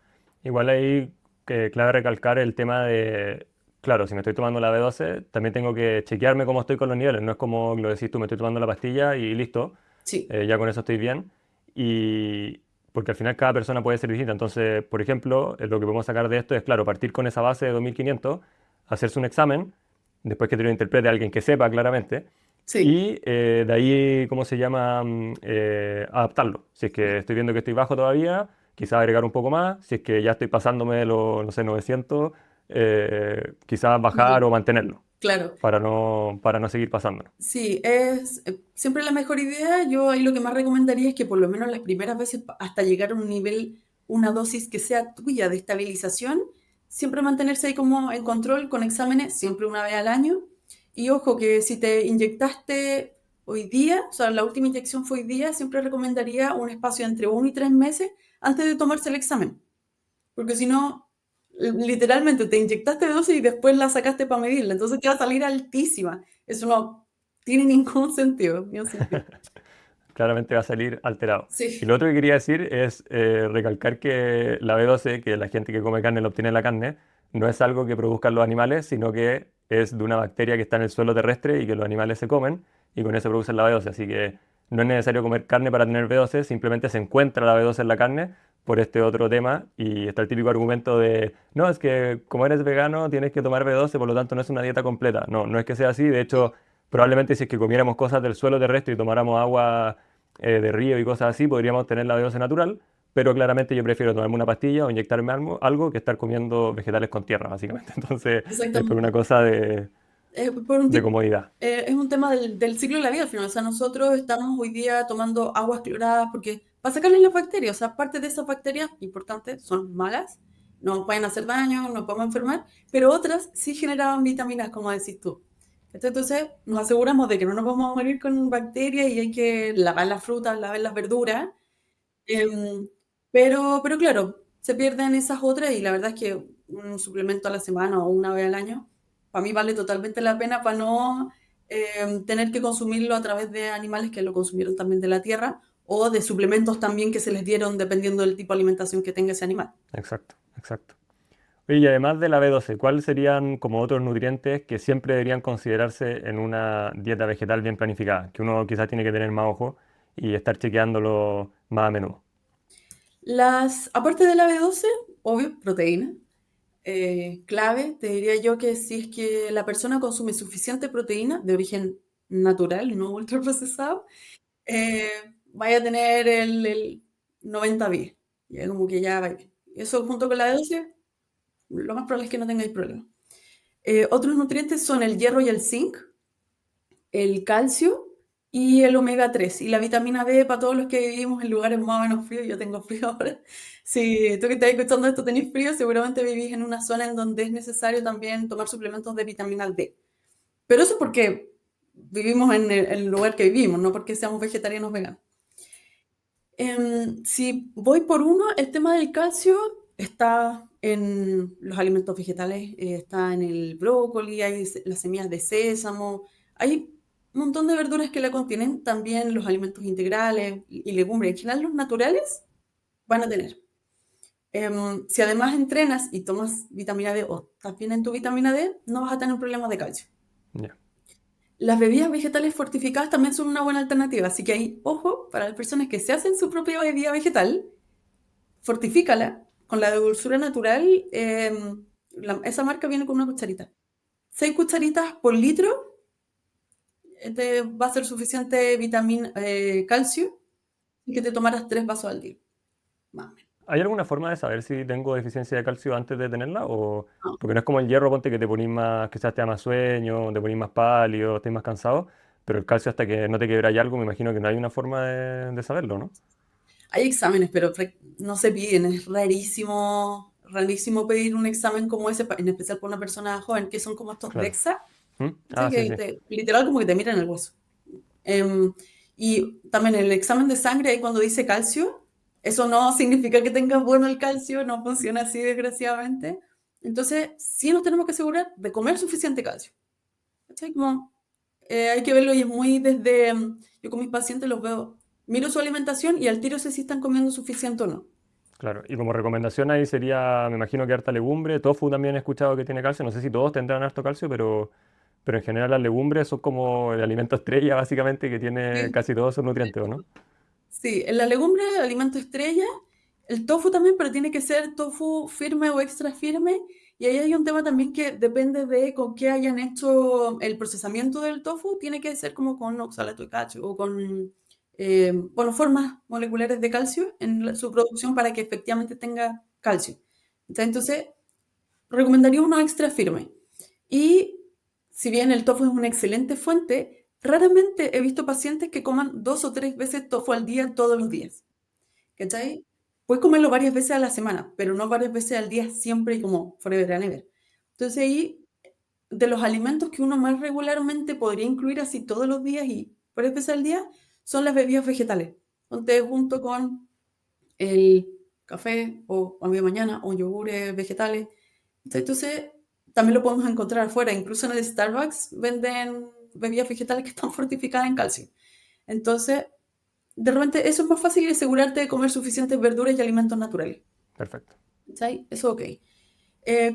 Igual ahí que clave recalcar el tema de, claro, si me estoy tomando la B12, también tengo que chequearme cómo estoy con los niveles. No es como lo decís tú, me estoy tomando la pastilla y listo, Sí, ya con eso estoy bien. Y porque al final cada persona puede ser distinta. Entonces, por ejemplo, lo que podemos sacar de esto es, claro, partir con esa base de 2500, hacerse un examen, después que te lo interprete alguien que sepa claramente, sí. y de ahí, ¿cómo se llama? Adaptarlo. Si es que estoy viendo que estoy bajo todavía, quizás agregar un poco más. Si es que ya estoy pasándome de los, no sé, 900, quizás bajar Ujú, o mantenerlo claro. para no seguir pasándolo. Sí, es siempre la mejor idea. Yo ahí lo que más recomendaría es que por lo menos las primeras veces, hasta llegar a un nivel, una dosis que sea tuya de estabilización, siempre mantenerse ahí como en control con exámenes, siempre una vez al año. Y ojo que si te inyectaste hoy día, o sea, la última inyección fue hoy día, siempre recomendaría un espacio entre 1 y 3 meses antes de tomarse el examen. Porque si no, literalmente te inyectaste dosis y después la sacaste para medirla. Entonces te va a salir altísima. Eso no tiene ningún sentido. Ningún sentido. Claramente va a salir alterado. Y Sí, lo otro que quería decir es recalcar que la B12, que la gente que come carne lo obtiene en la carne, no es algo que produzcan los animales, sino que es de una bacteria que está en el suelo terrestre y que los animales se comen y con eso producen la B12. Así que no es necesario comer carne para tener B12, simplemente se encuentra la B12 en la carne por este otro tema y está el típico argumento de, no, es que como eres vegano tienes que tomar B12, por lo tanto no es una dieta completa. No, no es que sea así, de hecho probablemente si es que comiéramos cosas del suelo terrestre y tomáramos agua de río y cosas así, podríamos tener la B12 natural, pero claramente yo prefiero tomarme una pastilla o inyectarme algo que estar comiendo vegetales con tierra, básicamente. Entonces es por una exactamente. cosa Por un de tipo, comodidad. es un tema del ciclo de la vida al final. O sea, nosotros estamos hoy día tomando aguas cloradas porque para sacarle las bacterias, o sea, parte de esas bacterias importantes son malas, nos pueden hacer daño, nos podemos enfermar, pero otras sí generaban vitaminas, como decís tú. Entonces, nos aseguramos de que no nos vamos a morir con bacterias y hay que lavar las frutas, lavar las verduras. Em, pero claro, se pierden esas otras y la verdad es que un suplemento a la semana o una vez al año, para mí vale totalmente la pena para no tener que consumirlo a través de animales que lo consumieron también de la tierra o de suplementos también que se les dieron dependiendo del tipo de alimentación que tenga ese animal. Exacto, exacto. Oye, y además de la B12, ¿cuáles serían como otros nutrientes que siempre deberían considerarse en una dieta vegetal bien planificada? Que uno quizás tiene que tener más ojo y estar chequeándolo más a menudo. Aparte de la B12, obvio, proteína. Clave, te diría yo que si es que la persona consume suficiente proteína de origen natural, no ultraprocesado, eh, vaya a tener el 90-10. Ya como que ya va bien. Eso junto con la B12, lo más probable es que no tengáis problema. Otros nutrientes son el hierro y el zinc, el calcio y el omega 3 y la vitamina D para todos los que vivimos en lugares más o menos fríos. Yo tengo frío ahora. Si tú que estás escuchando esto tenés frío, seguramente vivís en una zona en donde es necesario también tomar suplementos de vitamina D. Pero eso es porque vivimos en el lugar que vivimos, no porque seamos vegetarianos veganos. Si voy por uno, el tema del calcio está en los alimentos vegetales, está en el brócoli, hay las semillas de sésamo, hay un montón de verduras que la contienen, también los alimentos integrales y legumbres, en general los naturales van a tener. Si además entrenas y tomas vitamina D o estás bien en tu vitamina D, no vas a tener problemas de calcio. Ya. Las bebidas vegetales fortificadas también son una buena alternativa, así que ahí, ojo, para las personas que se hacen su propia bebida vegetal, fortifícala con la de dulzura natural. Esa marca viene con una cucharita. 6 cucharitas por litro te va a ser suficiente vitamina, calcio, y que te tomaras 3 vasos al día, más o menos. ¿Hay alguna forma de saber si tengo deficiencia de calcio antes de tenerla? O... No. Porque no es como el hierro, ponte que te ponís más, quizás te da más sueño, te ponís más pálido, estés más cansado, pero el calcio hasta que no te quebra algo, me imagino que no hay una forma de saberlo, ¿no? Hay exámenes, pero no se piden. Es rarísimo, rarísimo pedir un examen como ese, en especial por una persona joven, que son como estos Claro. DEXA, ¿Mm? ¿sí? Ah, sí, sí. Literal como que te miran el hueso. Em, y también el examen de sangre, ahí cuando dice calcio, eso no significa que tengas bueno el calcio, no funciona así desgraciadamente. Entonces, sí nos tenemos que asegurar de comer suficiente calcio. ¿Cachai? Como, hay que verlo y es muy desde, yo con mis pacientes los veo, miro su alimentación y al tiro sé si están comiendo suficiente o no. Claro. Y como recomendación ahí sería, me imagino que harta legumbre. Tofu también he escuchado que tiene calcio. No sé si todos tendrán harto calcio, pero en general las legumbres son como el alimento estrella, básicamente, que tiene Sí, casi todos sus nutrientes, ¿o no? sí, en la legumbre, el alimento estrella, el tofu también, pero tiene que ser tofu firme o extra firme. Y ahí hay un tema también que depende de con qué hayan hecho el procesamiento del tofu, tiene que ser como con oxalato de calcio o con, bueno, formas moleculares de calcio en su producción para que efectivamente tenga calcio. Entonces, recomendaría uno extra firme. Y si bien el tofu es una excelente fuente, raramente he visto pacientes que coman 2 o 3 veces tofu al día todos los días. ¿Cachai? Puedes comerlo varias veces a la semana, pero no varias veces al día siempre y como forever and ever. Entonces ahí, de los alimentos que uno más regularmente podría incluir así todos los días y varias veces al día, son las bebidas vegetales. Ponte junto con el café o a media mañana o yogures vegetales. Entonces, también lo podemos encontrar afuera. Incluso en el Starbucks venden bebidas vegetales que están fortificadas en calcio. Entonces, de repente eso es más fácil y asegurarte de comer suficientes verduras y alimentos naturales. Perfecto. ¿Sabes? Eso ok.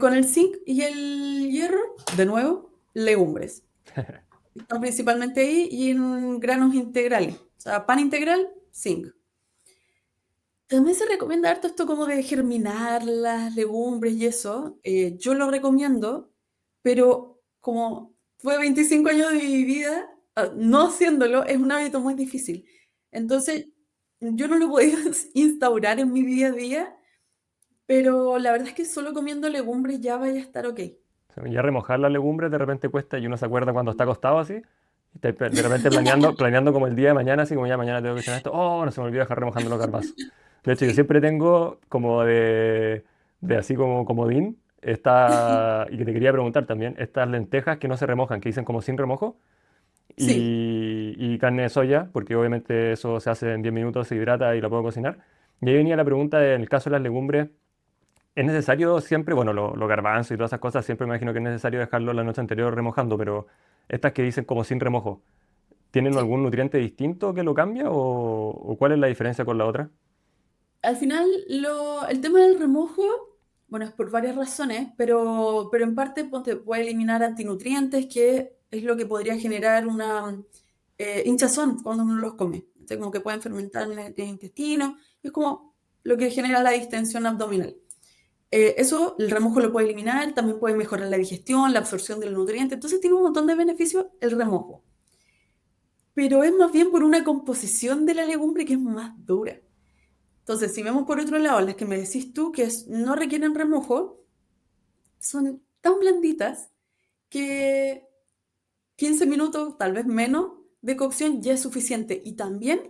Con el zinc y el hierro, de nuevo, legumbres. Están principalmente ahí y en granos integrales. O sea, pan integral, zinc. También se recomienda harto esto como de germinar las legumbres y eso. Yo lo recomiendo, pero como fue 25 años de mi vida, no haciéndolo es un hábito muy difícil. Entonces, yo no lo he podido instaurar en mi día a día, pero la verdad es que solo comiendo legumbres ya vaya a estar ok. O sea, ya remojar las legumbres de repente cuesta y uno se acuerda cuando está acostado así. Y está de repente planeando como el día de mañana, así como ya mañana tengo que cenar esto. Oh, no se me olvidó dejar remojando los garbanzos. De hecho, yo Sí. siempre tengo como de así como comodín, y que te quería preguntar también, estas lentejas que no se remojan, que dicen como sin remojo, Sí, y carne de soya, porque obviamente eso se hace en 10 minutos, se hidrata y lo puedo cocinar. Y ahí venía la pregunta en el caso de las legumbres. Es necesario siempre, bueno, los garbanzos y todas esas cosas, siempre me imagino que es necesario dejarlo la noche anterior remojando, pero estas que dicen como sin remojo, ¿tienen sí. algún nutriente distinto que lo cambia o cuál es la diferencia con la otra? Al final, el tema del remojo, bueno, es por varias razones, pero en parte puede eliminar antinutrientes, que es lo que podría generar una hinchazón cuando uno los come. Entonces, como que pueden fermentar en el intestino, es como lo que genera la distensión abdominal. Eso, el remojo lo puede eliminar, también puede mejorar la digestión, la absorción del nutriente, entonces tiene un montón de beneficios el remojo. Pero es más bien por una composición de la legumbre que es más dura. Entonces, si vemos por otro lado las que me decís tú que no requieren remojo, son tan blanditas que 15 minutos, tal vez menos, de cocción ya es suficiente. Y también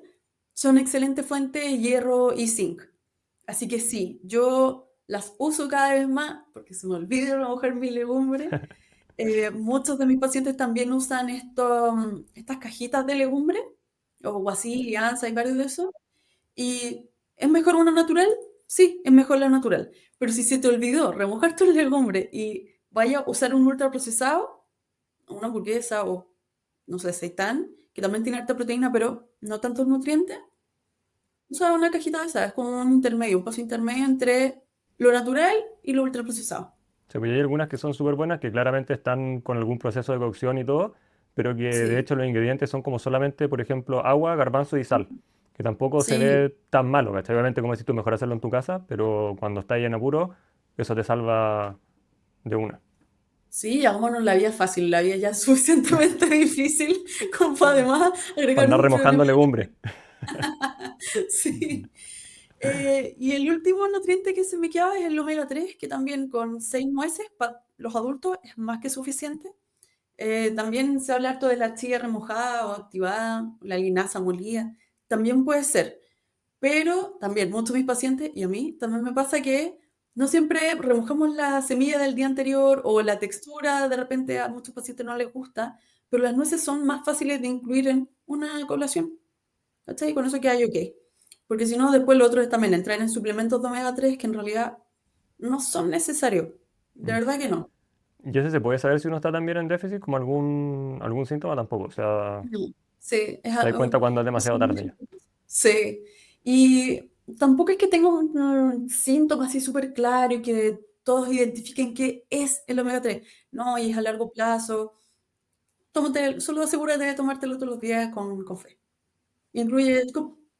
son excelente fuente de hierro y zinc. Así que sí, yo las uso cada vez más porque se me olvida remojar mi legumbre. Muchos de mis pacientes también usan estas cajitas de legumbre, o guasil, y ansa, y varios de esos. ¿Y es mejor una natural? Sí, es mejor la natural. Pero si se te olvidó remojar tu legumbre y vaya a usar un ultraprocesado, una hamburguesa o, no sé, seitán, que también tiene alta proteína, pero no tantos nutrientes, usa una cajita de esa, es como un intermedio, un paso intermedio entre lo natural y lo ultraprocesado. Sí, pues hay algunas que son súper buenas, que claramente están con algún proceso de cocción y todo, pero que de Sí, hecho los ingredientes son como solamente, por ejemplo, agua, garbanzo y sal, que tampoco se sí, ve tan malo, ¿cachai? Obviamente, como decís tú, mejor hacerlo en tu casa, pero cuando estás en apuro, eso te salva de una. sí, hagámonos la vida fácil, la vida ya es suficientemente difícil como para además Para agregar andar un remojando problema. legumbre. Sí. Y el último nutriente que se me queda es el omega 3 que también con 6 nueces para los adultos es más que suficiente. También se habla harto de la chía remojada o activada, la linaza molida, también puede ser. Pero también muchos de mis pacientes, y a mí también me pasa que no siempre remojamos la semilla del día anterior o la textura, de repente a muchos pacientes no les gusta, pero las nueces son más fáciles de incluir en una colación. ¿Cachai? Y con eso queda ok. Porque si no, después los otros también entran en suplementos de omega 3 que en realidad no son necesarios. De Mm. verdad que no. ¿Y ese se puede saber si uno está también en déficit, como algún síntoma? Tampoco. O sea, No. Sí, te das cuenta cuando es es demasiado tarde mucho. ya. Sí. Y tampoco es que tenga un síntoma así súper claro y que todos identifiquen qué es el omega 3. No, y es a largo plazo. Solo asegúrate de tomártelo todos los días con fe. Incluye,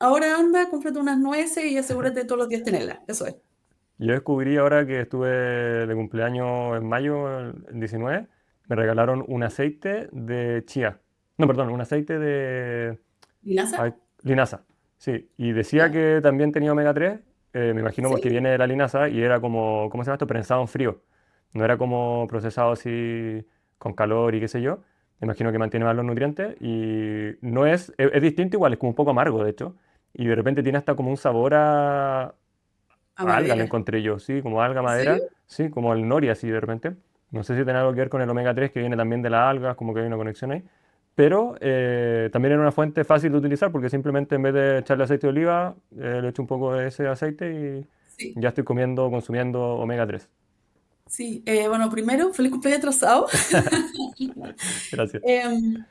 ahora anda, cómprate unas nueces y asegúrate de todos los días tenerlas. Eso es. Yo descubrí ahora que estuve de cumpleaños en mayo, el 19, me regalaron un aceite de chía. No, perdón, un aceite de ¿Linaza? ay, linaza. Sí, y decía ¿Ya? que también tenía omega 3, me imagino porque Sí. viene de la linaza y era como, ¿cómo se llama esto? Prensado en frío. No era como procesado así con calor y qué sé yo. Me imagino que mantiene más los nutrientes y no es distinto igual, es como un poco amargo de hecho. Y de repente tiene hasta como un sabor A alga le madera. encontré yo, sí, como alga ¿En serio? madera, sí, como el nori así de repente. No sé si tiene algo que ver con el omega 3 que viene también de las algas, como que hay una conexión ahí. Pero también era una fuente fácil de utilizar porque simplemente en vez de echarle aceite de oliva, le echo un poco de ese aceite y Sí. ya estoy comiendo, consumiendo omega 3. Sí. Bueno, primero, feliz cumpleaños atrasado. Gracias. Em,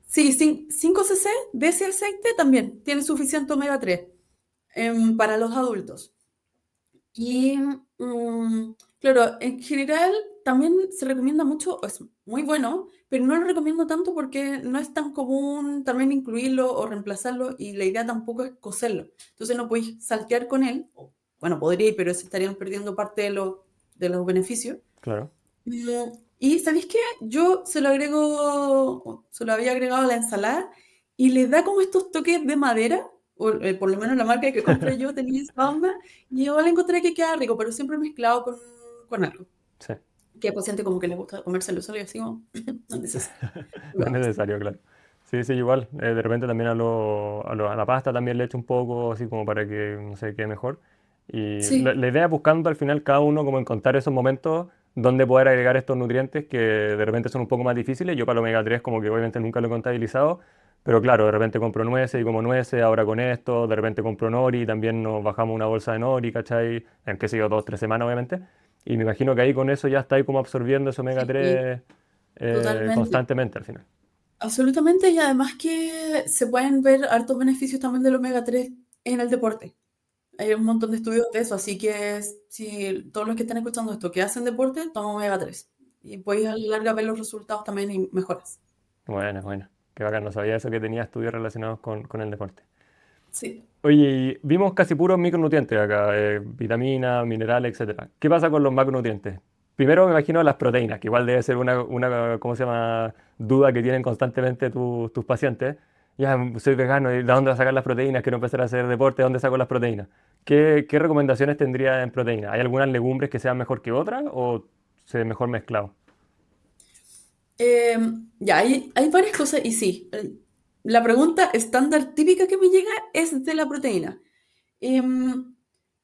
sí, 5 cc de ese aceite también tiene suficiente omega 3 para los adultos. Y claro, en general también se recomienda mucho, es muy bueno, pero no lo recomiendo tanto porque no es tan común también incluirlo o reemplazarlo y la idea tampoco es cocerlo. Entonces no podéis saltear con él. Bueno, podríais, pero se estarían perdiendo parte de los beneficios. Claro. Y ¿sabéis qué? Yo se lo había agregado a la ensalada y le da como estos toques de madera, o por lo menos la marca que compré yo tenía esa onda, y yo le encontré que queda rico, pero siempre mezclado con algo. Sí. Que hay paciente como que le gusta comérselo solo y así como, no es necesario. No es Lo haces. necesario, claro. Sí, sí, igual. De repente también a la pasta también le echo un poco, así como para que, no sé, quede mejor. Y Sí, la idea es buscando al final cada uno como encontrar esos momentos donde poder agregar estos nutrientes que de repente son un poco más difíciles. Yo para el omega 3 como que obviamente nunca lo he contabilizado, pero claro, de repente compro nueces y como nueces, ahora con esto, de repente compro nori, también nos bajamos una bolsa de nori, ¿cachai? En qué sé yo, 2, 3 semanas obviamente. Y me imagino que ahí con eso ya está ahí como absorbiendo ese omega sí, 3 totalmente. constantemente al final. Absolutamente, y además que se pueden ver hartos beneficios también del omega 3 en el deporte. Hay un montón de estudios de eso, así que si todos los que están escuchando esto que hacen deporte, toman omega 3 y puedes a la larga ver los resultados también y mejoras. Bueno, bueno, qué bacán, no sabía eso que tenía estudios relacionados con el deporte. Sí. Oye, y vimos casi puros micronutrientes acá, vitaminas, minerales, etcétera. ¿Qué pasa con los macronutrientes? Primero me imagino las proteínas, que igual debe ser ¿cómo se llama? Duda que tienen constantemente tus pacientes. Ya, soy vegano, ¿y de dónde vas a sacar las proteínas? Quiero empezar a hacer deporte, ¿de dónde saco las proteínas? ¿Qué recomendaciones tendría en proteínas? ¿Hay algunas legumbres que sean mejor que otras o se mejor mezclado? Ya, hay varias cosas y sí, la pregunta estándar típica que me llega es de la proteína. Em,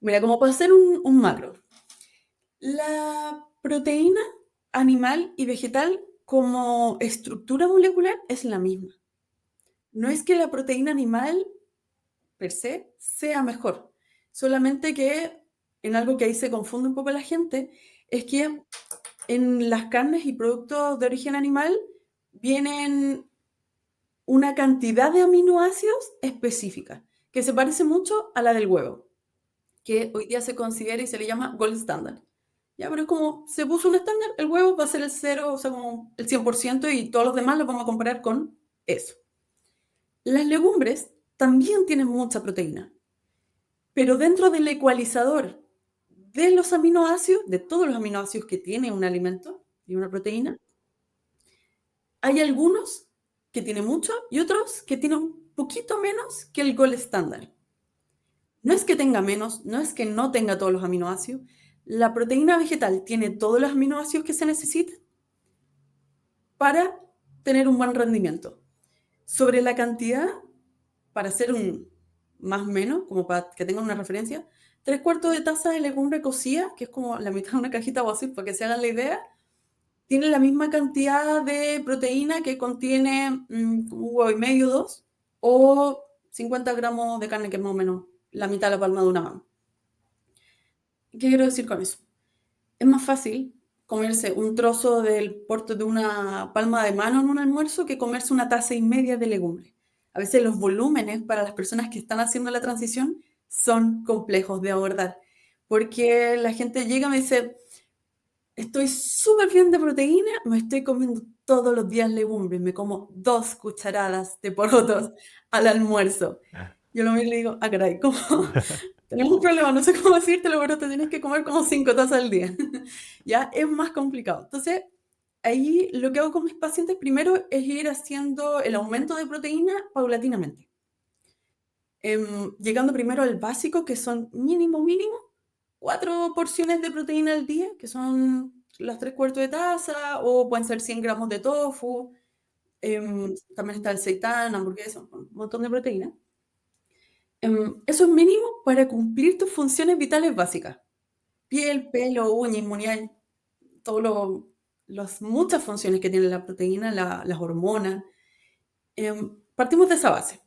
Mira, como para hacer un macro, la proteína animal y vegetal como estructura molecular es la misma. No es que la proteína animal per se sea mejor. Solamente que en algo que ahí se confunde un poco la gente, es que en las carnes y productos de origen animal vienen una cantidad de aminoácidos específica, que se parece mucho a la del huevo, que hoy día se considera y se le llama gold standard. Ya, pero es como se puso un estándar, el huevo va a ser el cero, o sea, como el 100% y todos los demás los vamos a comparar con eso. Las legumbres también tienen mucha proteína, pero dentro del ecualizador de los aminoácidos, de todos los aminoácidos que tiene un alimento y una proteína, hay algunos que tienen mucho y otros que tienen un poquito menos que el gold estándar. No es que tenga menos, no es que no tenga todos los aminoácidos. La proteína vegetal tiene todos los aminoácidos que se necesitan para tener un buen rendimiento. Sobre la cantidad, para hacer un más o menos, como para que tengan una referencia, 3/4 de taza de legumbre cocida, que es como la mitad de una cajita o así, para que se hagan la idea, tiene la misma cantidad de proteína que contiene un huevo y medio, dos, o 50 gramos de carne, que es más o menos la mitad de la palma de una mano. ¿Qué quiero decir con eso? Es más fácil comerse un trozo del porte de una palma de mano en un almuerzo que comerse una taza y media de legumbre. A veces los volúmenes para las personas que están haciendo la transición son complejos de abordar, porque la gente llega y me dice, estoy súper bien de proteína, me estoy comiendo todos los días legumbres, me como 2 cucharadas de porotos al almuerzo. Yo lo miro y le digo, ah, caray, ¿cómo? Tenemos un problema, no sé cómo decírtelo, pero te tienes que comer como 5 tazas al día. Ya es más complicado. Entonces, ahí lo que hago con mis pacientes primero es ir haciendo el aumento de proteína paulatinamente. Llegando primero al básico, que son mínimo, 4 porciones de proteína al día, que son las 3/4 de taza, o pueden ser 100 gramos de tofu. También está el seitán, hamburguesa, un montón de proteína. Eso es mínimo para cumplir tus funciones vitales básicas. Piel, pelo, uña, inmunidad, las muchas funciones que tiene la proteína, las hormonas. Partimos de esa base.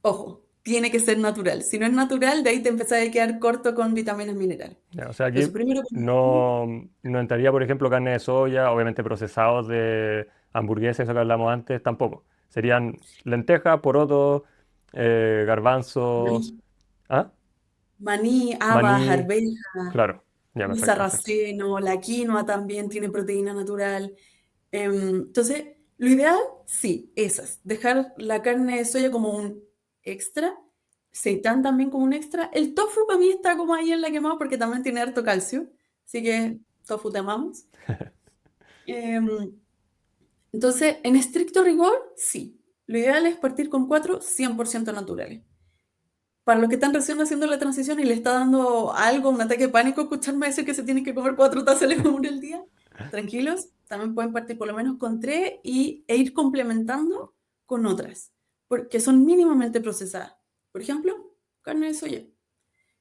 Ojo, tiene que ser natural. Si no es natural, de ahí te empezás a quedar corto con vitaminas minerales. Ya, o sea, Entonces, aquí primero, no entraría, por ejemplo, carne de soya, obviamente procesados de hamburguesas, eso que hablamos antes, tampoco. Serían lentejas, porotos, garbanzos, maní, ¿ah? maní, habas, Maní, arveja, claro. Ya, el perfecto, perfecto. sarraceno, la quinoa también tiene proteína natural. Entonces, lo ideal, sí, esas. Dejar la carne de soya como un extra, seitán también como un extra. El tofu para mí está como ahí en la quemada porque también tiene harto calcio, así que tofu te amamos. Em, entonces, en estricto rigor, sí. Lo ideal es partir con 4 100% naturales. Para los que están recién haciendo la transición y le está dando algo, un ataque de pánico, escucharme decir que se tienen que comer 4 tazas de legumbre al día, tranquilos, también pueden partir por lo menos con 3 e ir complementando con otras, porque son mínimamente procesadas. Por ejemplo, carne de soya.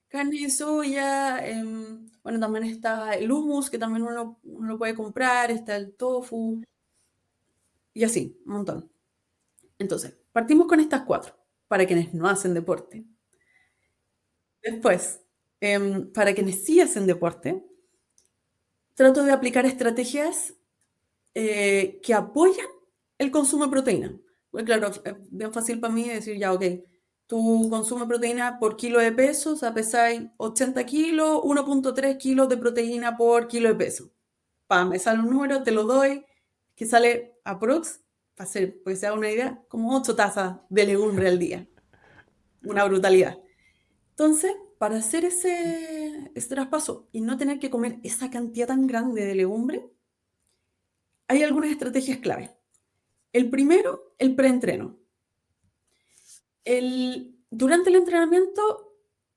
Carne de soya, bueno, también está el hummus, que también uno lo puede comprar, está el tofu, y así, un montón. Entonces, partimos con estas 4, para quienes no hacen deporte. Después, para quienes sí hacen deporte, trato de aplicar estrategias que apoyan el consumo de proteína. Pues claro, es bien fácil para mí decir, ya, ok, tu consumo de proteína por kilo de peso, o sea, pesáis 80 kilos, 1,3 kilos de proteína por kilo de peso. Me sale un número, te lo doy, que sale aprox, para hacer, porque se da una idea, como 8 tazas de legumbre al día. Una brutalidad. Entonces, para hacer ese traspaso y no tener que comer esa cantidad tan grande de legumbre, hay algunas estrategias clave. El primero, el preentreno. Durante el entrenamiento,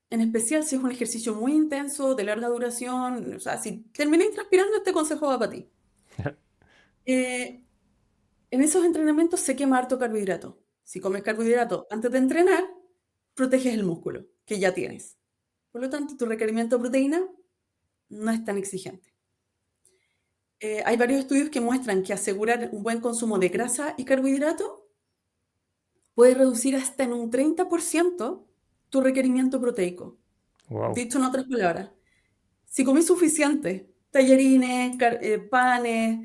en especial si es un ejercicio muy intenso, de larga duración, o sea, si termináis transpirando, este consejo va para ti. Eh, en esos entrenamientos se quema harto carbohidrato. Si comes carbohidrato antes de entrenar, proteges el músculo que ya tienes. Por lo tanto, tu requerimiento de proteína no es tan exigente. Hay varios estudios que muestran que asegurar un buen consumo de grasa y carbohidrato puede reducir hasta en un 30% tu requerimiento proteico. Wow. Dicho en otras palabras, si comís suficiente, tallarines, panes,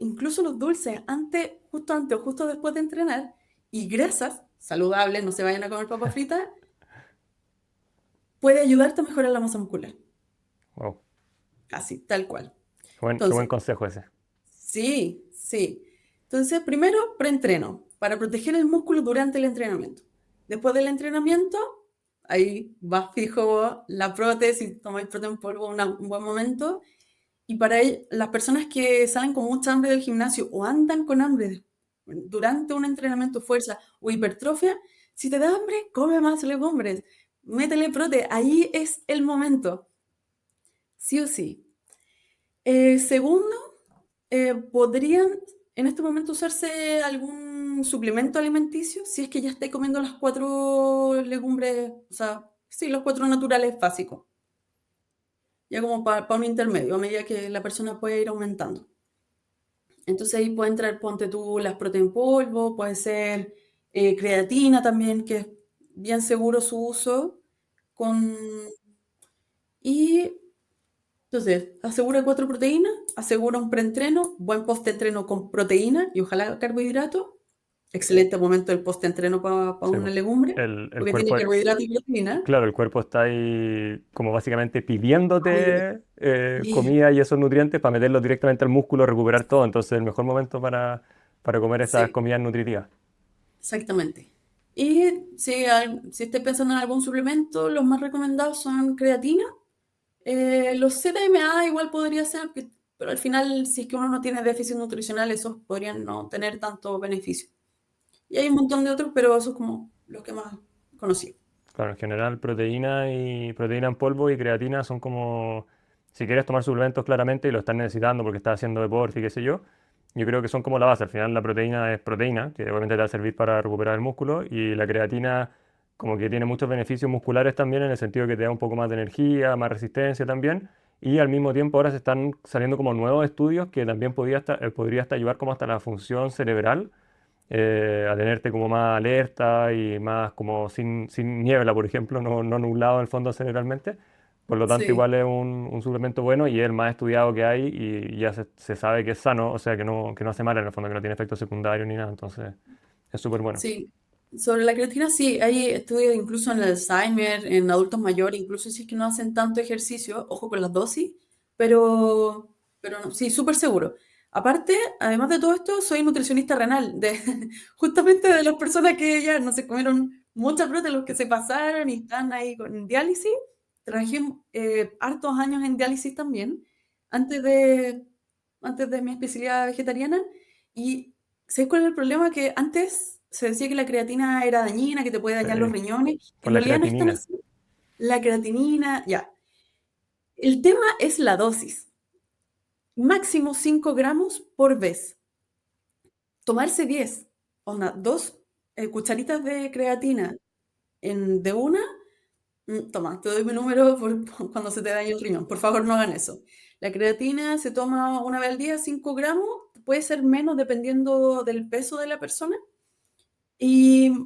incluso los dulces, justo antes o justo después de entrenar, y grasas saludables, no se vayan a comer papas fritas, puede ayudarte a mejorar la masa muscular. Wow. Así, tal cual. Qué buen Entonces, consejo ese. sí, sí. Entonces, primero, preentreno, para proteger el músculo durante el entrenamiento. Después del entrenamiento, ahí vas fijo la prótesis, tomáis proteína en polvo un buen momento. Y para las personas que salen con mucha hambre del gimnasio o andan con hambre durante un entrenamiento de fuerza o hipertrofia, si te da hambre, come más legumbres, métele prote, ahí es el momento, sí o sí. Segundo, podrían en este momento usarse algún suplemento alimenticio si es que ya estáis comiendo las 4 legumbres, o sea, sí, los 4 naturales básicos, ya como para un intermedio, a medida que la persona puede ir aumentando. Entonces ahí puede entrar, ponte tú, las proteínas en polvo, puede ser creatina también, que es bien seguro su uso. Con, y entonces, asegura 4 proteínas, asegura un preentreno, buen post-entreno con proteína y ojalá carbohidratos. Excelente momento el post-entreno para Sí, una po. legumbre, El porque tiene cuerpo, carbohidratos y proteína. claro, el cuerpo está ahí como básicamente Ay, pidiéndote sí, comida y esos nutrientes para meterlos directamente al músculo, recuperar todo. Entonces, el mejor momento para comer esas sí, comidas nutritivas. exactamente. Y si estés pensando en algún suplemento, los más recomendados son creatina. Los ZMA igual podría ser, pero al final, si es que uno no tiene déficit nutricional, esos podrían no tener tanto beneficio. Y hay un montón de otros, pero esos como los que más conocí. Claro, en general proteína y proteína en polvo y creatina son como, si quieres tomar suplementos claramente y lo estás necesitando porque estás haciendo deporte y qué sé yo creo que son como la base. Al final la proteína es proteína, que obviamente te va a servir para recuperar el músculo, y la creatina como que tiene muchos beneficios musculares también en el sentido que te da un poco más de energía, más resistencia también. Y al mismo tiempo ahora se están saliendo como nuevos estudios que también podría hasta ayudar como hasta la función cerebral, a tenerte como más alerta y más como sin niebla, por ejemplo, no nublado en el fondo cerebralmente. Por lo tanto, Sí, igual es un suplemento bueno y es el más estudiado que hay y ya se sabe que es sano, o sea, que no hace mal en el fondo, que no tiene efectos secundarios ni nada, entonces es súper bueno. sí. Sobre la creatina, sí, hay estudios incluso en el Alzheimer, en adultos mayores, incluso si es que no hacen tanto ejercicio, ojo con las dosis, pero no, sí, súper seguro. Aparte, además de todo esto, soy nutricionista renal, justamente de las personas que ya no se comieron mucha fruta, los que se pasaron y están ahí con diálisis. Trabajé hartos años en diálisis también, antes de, antes de mi especialidad vegetariana. Y ¿sabes cuál es el problema? Que antes se decía que la creatina era dañina, que te puede dañar los Sí, riñones. por En la realidad no es tan creatinina. así. La creatinina, ya. El tema es la dosis. Máximo 5 gramos por vez. Tomarse 10, onda, 2 cucharitas de creatina de una. Toma, te doy mi número cuando se te dañe el riñón. Por favor, no hagan eso. La creatina se toma una vez al día, 5 gramos. Puede ser menos dependiendo del peso de la persona.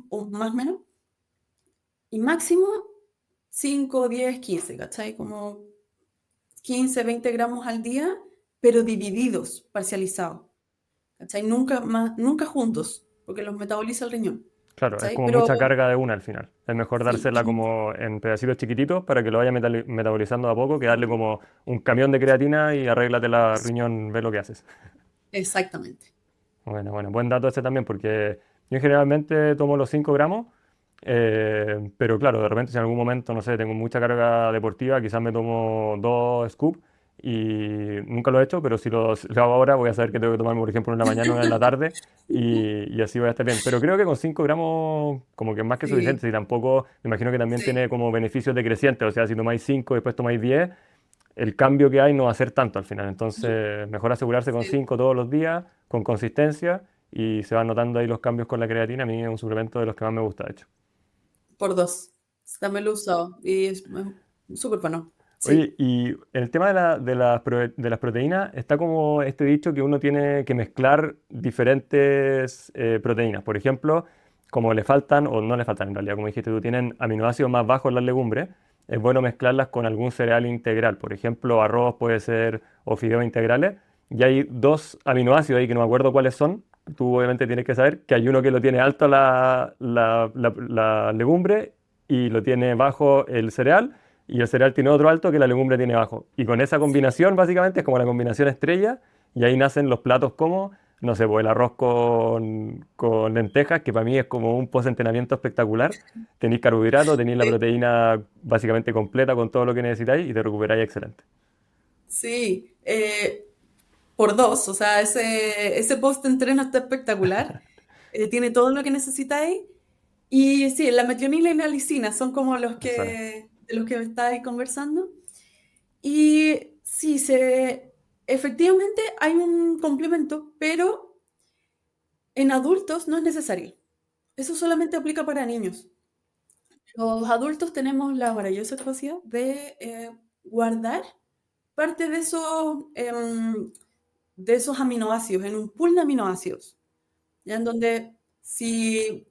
O más o menos. Y máximo 5, 10, 15, ¿cachai? Como 15, 20 gramos al día, pero divididos, parcializados. ¿Cachai? Nunca juntos, porque los metaboliza el riñón. Claro, es ¿Cachai? como Pero mucha carga de una al final. Es mejor sí, dársela como en pedacitos chiquititos para que lo vaya metabolizando de a poco que darle como un camión de creatina y arréglate la riñón, ve lo que haces. exactamente. Bueno, buen dato ese también, porque yo generalmente tomo los 5 gramos, pero claro, de repente si en algún momento, no sé, tengo mucha carga deportiva, quizás me tomo 2 scoops y nunca lo he hecho, pero si lo hago ahora voy a saber que tengo que tomarme, por ejemplo, una en la mañana, una en la tarde y así voy a estar bien. Pero creo que con 5 gramos como que es más que Sí, suficiente, y tampoco, me imagino que también sí, tiene como beneficios decrecientes, o sea, si tomáis 5 y después tomáis 10 el cambio que hay no va a ser tanto al final. Entonces, mejor asegurarse con sí. 5 todos los días, con consistencia, y se van notando ahí los cambios con la creatina. A mí es un suplemento de los que más me gusta, de hecho. Por 2. También lo he usado y es súper bueno. Sí, Oye, y el tema de las proteínas, está como este dicho que uno tiene que mezclar diferentes proteínas. Por ejemplo, como le faltan, o no le faltan en realidad, como dijiste tú, tienen aminoácidos más bajos las legumbres, es bueno mezclarlas con algún cereal integral. Por ejemplo, arroz puede ser, o fideos integrales. Y hay dos aminoácidos ahí que no me acuerdo cuáles son. Tú obviamente tienes que saber que hay uno que lo tiene alto la legumbre y lo tiene bajo el cereal. Y el cereal tiene otro alto que la legumbre tiene bajo. Y con esa Sí, combinación, básicamente, es como la combinación estrella. Y ahí nacen los platos como, no sé, pues el arroz con lentejas, que para mí es como un post-entrenamiento espectacular. Tenéis carbohidratos, tenéis la sí, proteína básicamente completa con todo lo que necesitáis y te recuperáis excelente. sí. Por dos, o sea, ese post-entreno está espectacular. Tiene todo lo que necesitáis. Y sí, la metionina y la lisina son como Eso es. de los que estáis conversando. Y sí, efectivamente hay un complemento, pero en adultos no es necesario. Eso solamente aplica para niños. Los adultos tenemos la maravillosa capacidad de guardar parte de esos aminoácidos en un pool de aminoácidos, ya en donde si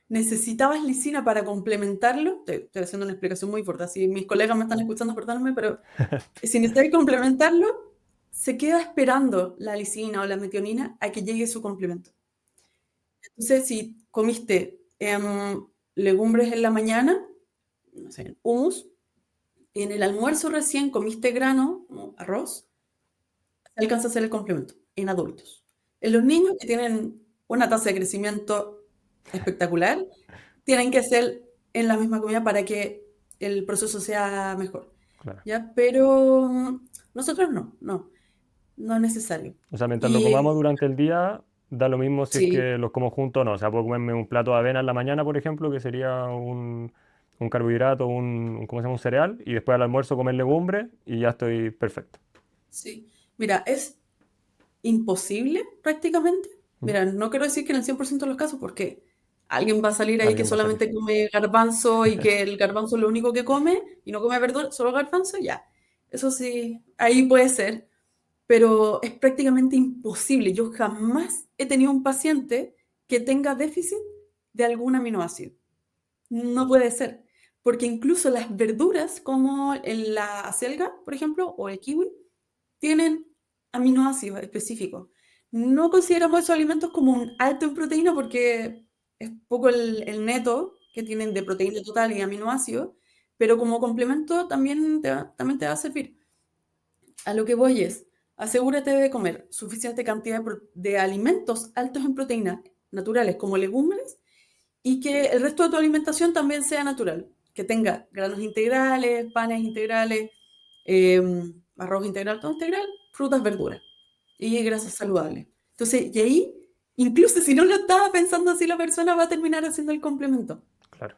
necesitabas lisina para complementarlo, estoy haciendo una explicación muy fuerte, si mis colegas me están escuchando, perdónenme, pero si necesitáis complementarlo, se queda esperando la lisina o la metionina a que llegue su complemento. Entonces, si comiste legumbres en la mañana, no sé, hummus, en el almuerzo recién comiste grano, como arroz, alcanza a ser el complemento en adultos. En los niños que tienen una tasa de crecimiento espectacular, tienen que hacer en la misma comida para que el proceso sea mejor. Claro. ¿Ya? Pero nosotros no es necesario. O sea, mientras lo comamos Y durante el día, da lo mismo si es sí, que los como juntos o no. O sea, puedo comerme un plato de avena en la mañana, por ejemplo, que sería un carbohidrato, ¿cómo se llama? Un cereal, y después al almuerzo comer legumbre y ya estoy perfecto. sí. Mira, es imposible prácticamente. ¿Mm? Mira, no quiero decir que en el 100% de los casos, porque alguien va a salir ahí que Alguien va a salir. solamente come garbanzo y que el garbanzo es lo único que come y no come verdura, solo garbanzo, ya. Eso sí, ahí puede ser, pero es prácticamente imposible. Yo jamás he tenido un paciente que tenga déficit de algún aminoácido. No puede ser, porque incluso las verduras como la acelga, por ejemplo, o el kiwi, tienen aminoácidos específicos. No consideramos esos alimentos como un alto en proteína porque es poco el neto que tienen de proteína total y aminoácidos, pero como complemento también te va a servir. A lo que voy es, asegúrate de comer suficiente cantidad de alimentos altos en proteínas naturales como legumbres y que el resto de tu alimentación también sea natural, que tenga granos integrales, panes integrales, eh, arroz integral, todo integral, frutas, verduras y grasas saludables. Entonces, y ahí, incluso si no lo estaba pensando así, la persona va a terminar haciendo el complemento. Claro.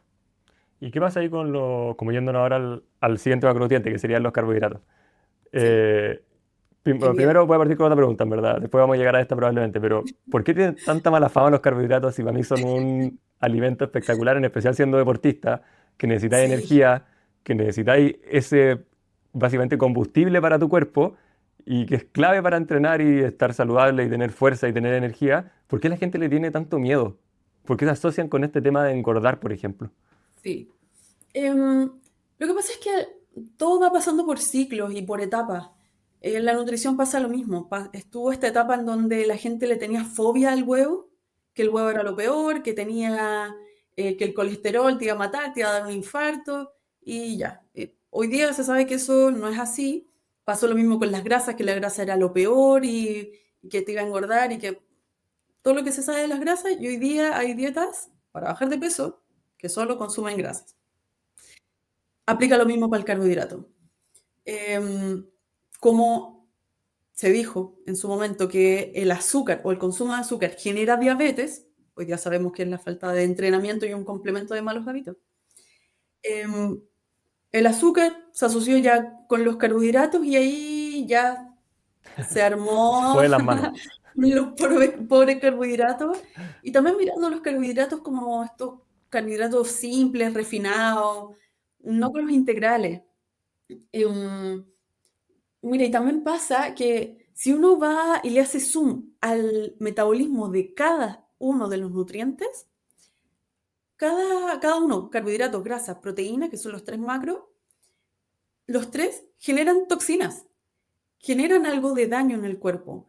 ¿Y qué pasa ahí con como yéndonos ahora al siguiente macronutriente, que serían los carbohidratos? Sí, Eh, es bueno, vida. primero voy a partir con otra pregunta, en verdad. Después vamos a llegar a esta probablemente, pero ¿por qué tienen tanta mala fama los carbohidratos si para mí son un alimento espectacular, en especial siendo deportista, que necesitáis Sí, energía, que necesitáis ese básicamente combustible para tu cuerpo y que es clave para entrenar y estar saludable y tener fuerza y tener energía? ¿Por qué la gente le tiene tanto miedo? ¿Por qué se asocian con este tema de engordar, por ejemplo? sí. Lo que pasa es que todo va pasando por ciclos y por etapas. En la nutrición pasa lo mismo. Estuvo esta etapa en donde la gente le tenía fobia al huevo, que el huevo era lo peor, que el colesterol te iba a matar, te iba a dar un infarto y ya. Hoy día se sabe que eso no es así. Pasó lo mismo con las grasas, que la grasa era lo peor y que te iba a engordar y que todo lo que se sabe de las grasas. Y hoy día hay dietas para bajar de peso que solo consumen grasas. Aplica lo mismo para el carbohidrato. Como se dijo en su momento que el azúcar o el consumo de azúcar genera diabetes, hoy ya sabemos que es la falta de entrenamiento y un complemento de malos hábitos. Em, el azúcar se asoció ya con los carbohidratos y ahí ya se Se armó fue de las manos. los pobres carbohidratos y también mirando los carbohidratos como estos carbohidratos simples, refinados, no con los integrales. Em, Mira, y también pasa que si uno va y le hace zoom al metabolismo de cada uno de los nutrientes, cada uno, carbohidratos, grasas, proteínas, que son los tres macros, los tres generan toxinas, generan algo de daño en el cuerpo.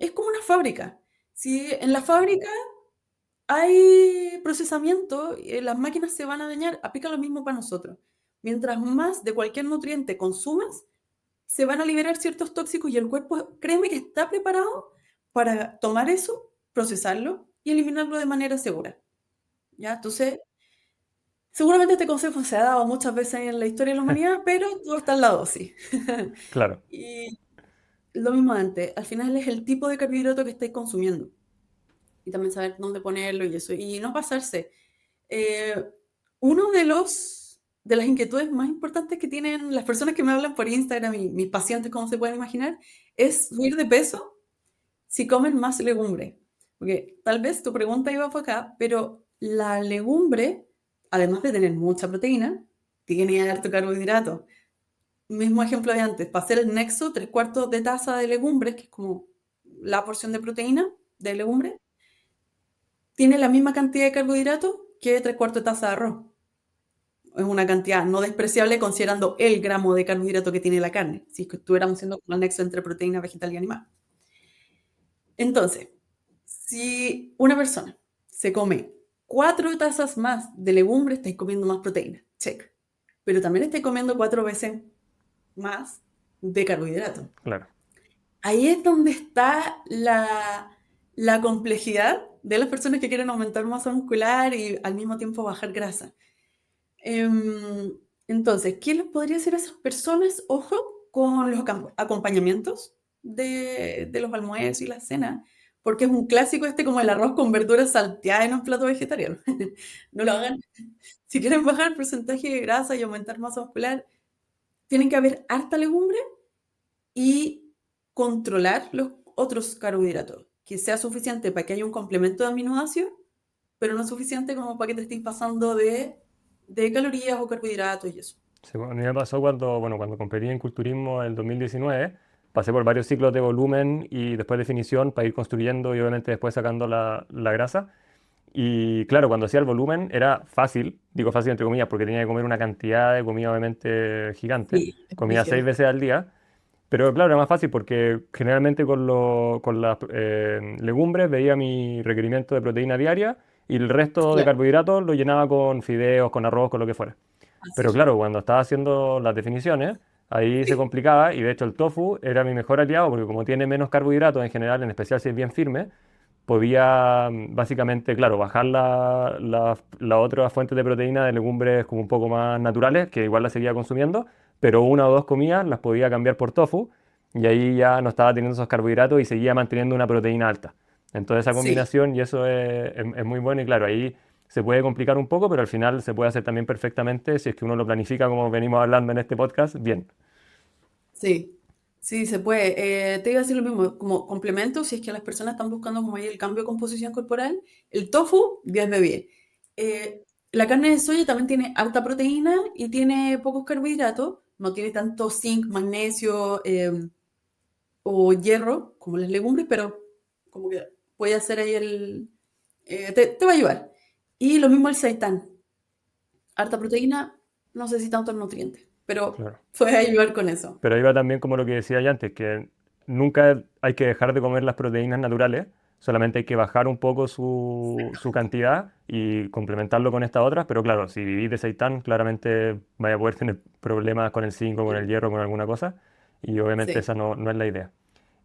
Es como una fábrica. Si en la fábrica hay procesamiento, las máquinas se van a dañar, aplica lo mismo para nosotros. Mientras más de cualquier nutriente consumas, se van a liberar ciertos tóxicos y el cuerpo, créeme que está preparado para tomar eso, procesarlo y eliminarlo de manera segura. ¿Ya? Entonces, seguramente este consejo se ha dado muchas veces en la historia de la humanidad, pero todo está en la dosis. Claro, Y lo mismo antes, al final es el tipo de carbohidrato que estáis consumiendo. Y también saber dónde ponerlo y eso. Y no pasarse. Eh, uno de las inquietudes más importantes que tienen las personas que me hablan por Instagram y mis pacientes, como se pueden imaginar, es subir de peso si comen más legumbre. Porque tal vez tu pregunta iba por acá, pero la legumbre, además de tener mucha proteína, tiene harto carbohidrato. Mismo ejemplo de antes, para hacer el nexo, 3/4 de taza de legumbres, que es como la porción de proteína de legumbre, tiene la misma cantidad de carbohidratos que 3/4 de taza de arroz. Es una cantidad no despreciable considerando el gramo de carbohidrato que tiene la carne, si es que estuviéramos haciendo un nexo entre proteína vegetal y animal. Entonces, si una persona se come 4 tazas más de legumbres, estáis comiendo más proteína, check. Pero también estáis comiendo 4 veces más de carbohidrato. claro. Ahí es donde está la complejidad de las personas que quieren aumentar masa muscular y al mismo tiempo bajar grasa. Entonces, ¿qué les podría hacer a esas personas? Ojo con los acompañamientos de los almuerzos y la cena, porque es un clásico este como el arroz con verduras salteadas en un plato vegetariano. No lo hagan. Si quieren bajar el porcentaje de grasa y aumentar masa muscular, tienen que haber harta legumbre y controlar los otros carbohidratos, que sea suficiente para que haya un complemento de aminoácidos, pero no suficiente como para que te estés pasando de calorías o carbohidratos y eso. Sí, bueno, a mí me pasó cuando competí en culturismo en el 2019, pasé por varios ciclos de volumen y después definición para ir construyendo y obviamente después sacando la grasa. Y claro, cuando hacía el volumen era fácil, digo fácil entre comillas, porque tenía que comer una cantidad de comida obviamente gigante. Sí, es Comía seis brígido. veces al día, pero claro, era más fácil porque generalmente con las legumbres veía mi requerimiento de proteína diaria y el resto de Claro, carbohidratos lo llenaba con fideos, con arroz, con lo que fuera. así Pero es. claro, cuando estaba haciendo las definiciones, ahí se complicaba y de hecho el tofu era mi mejor aliado porque como tiene menos carbohidratos en general, en especial si es bien firme, podía básicamente, claro, bajar la otra fuente de proteína de legumbres como un poco más naturales, que igual las seguía consumiendo, pero una o dos comidas las podía cambiar por tofu y ahí ya no estaba teniendo esos carbohidratos y seguía manteniendo una proteína alta. Entonces esa Sí, combinación y eso es muy bueno y claro, ahí se puede complicar un poco, pero al final se puede hacer también perfectamente si es que uno lo planifica como venimos hablando en este podcast, bien. sí, sí, se puede. Te iba a decir lo mismo, como complemento, si es que las personas están buscando como ahí el cambio de composición corporal, el tofu, 10 de 10. La carne de soya también tiene alta proteína y tiene pocos carbohidratos, no tiene tanto zinc, magnesio o hierro como las legumbres, pero como que puede hacer ahí te va a ayudar. Y lo mismo el seitán, harta proteína, no sé si tantos nutrientes, pero Claro. puede ayudar con eso. Pero ahí va también como lo que decía ya antes, que nunca hay que dejar de comer las proteínas naturales, solamente hay que bajar un poco su cantidad y complementarlo con estas otras, pero claro, si vivís de seitán, claramente vaya a poder tener problemas con el zinc o con el Sí, hierro, con alguna cosa, y obviamente sí, esa no es la idea.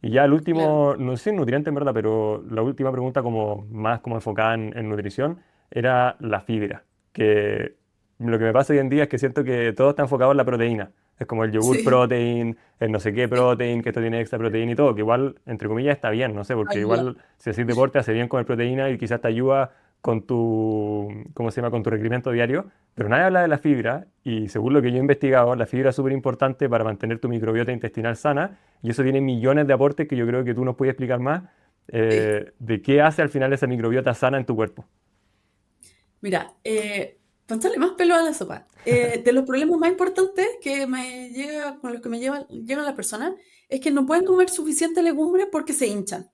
Y ya el claro. último, no sé si es nutriente en verdad, pero la última pregunta como más como enfocada en nutrición era la fibra, que lo que me pasa hoy en día es que siento que todo está enfocado en la proteína. Es como el yogur Sí, protein, el no sé qué sí, protein, que esto tiene extra proteína y todo, que igual, entre comillas, está bien, no sé, porque ayuda. igual si haces deporte hace bien comer proteína y quizás te ayuda con tu, ¿cómo se llama?, con tu requerimiento diario, pero nadie habla de la fibra y según lo que yo he investigado, la fibra es súper importante para mantener tu microbiota intestinal sana y eso tiene millones de aportes que yo creo que tú nos puedes explicar más Sí. de qué hace al final esa microbiota sana en tu cuerpo. Mira, para echarle más pelo a la sopa, de los problemas más importantes con los que llegan las personas es que no pueden comer suficiente legumbre porque se hinchan.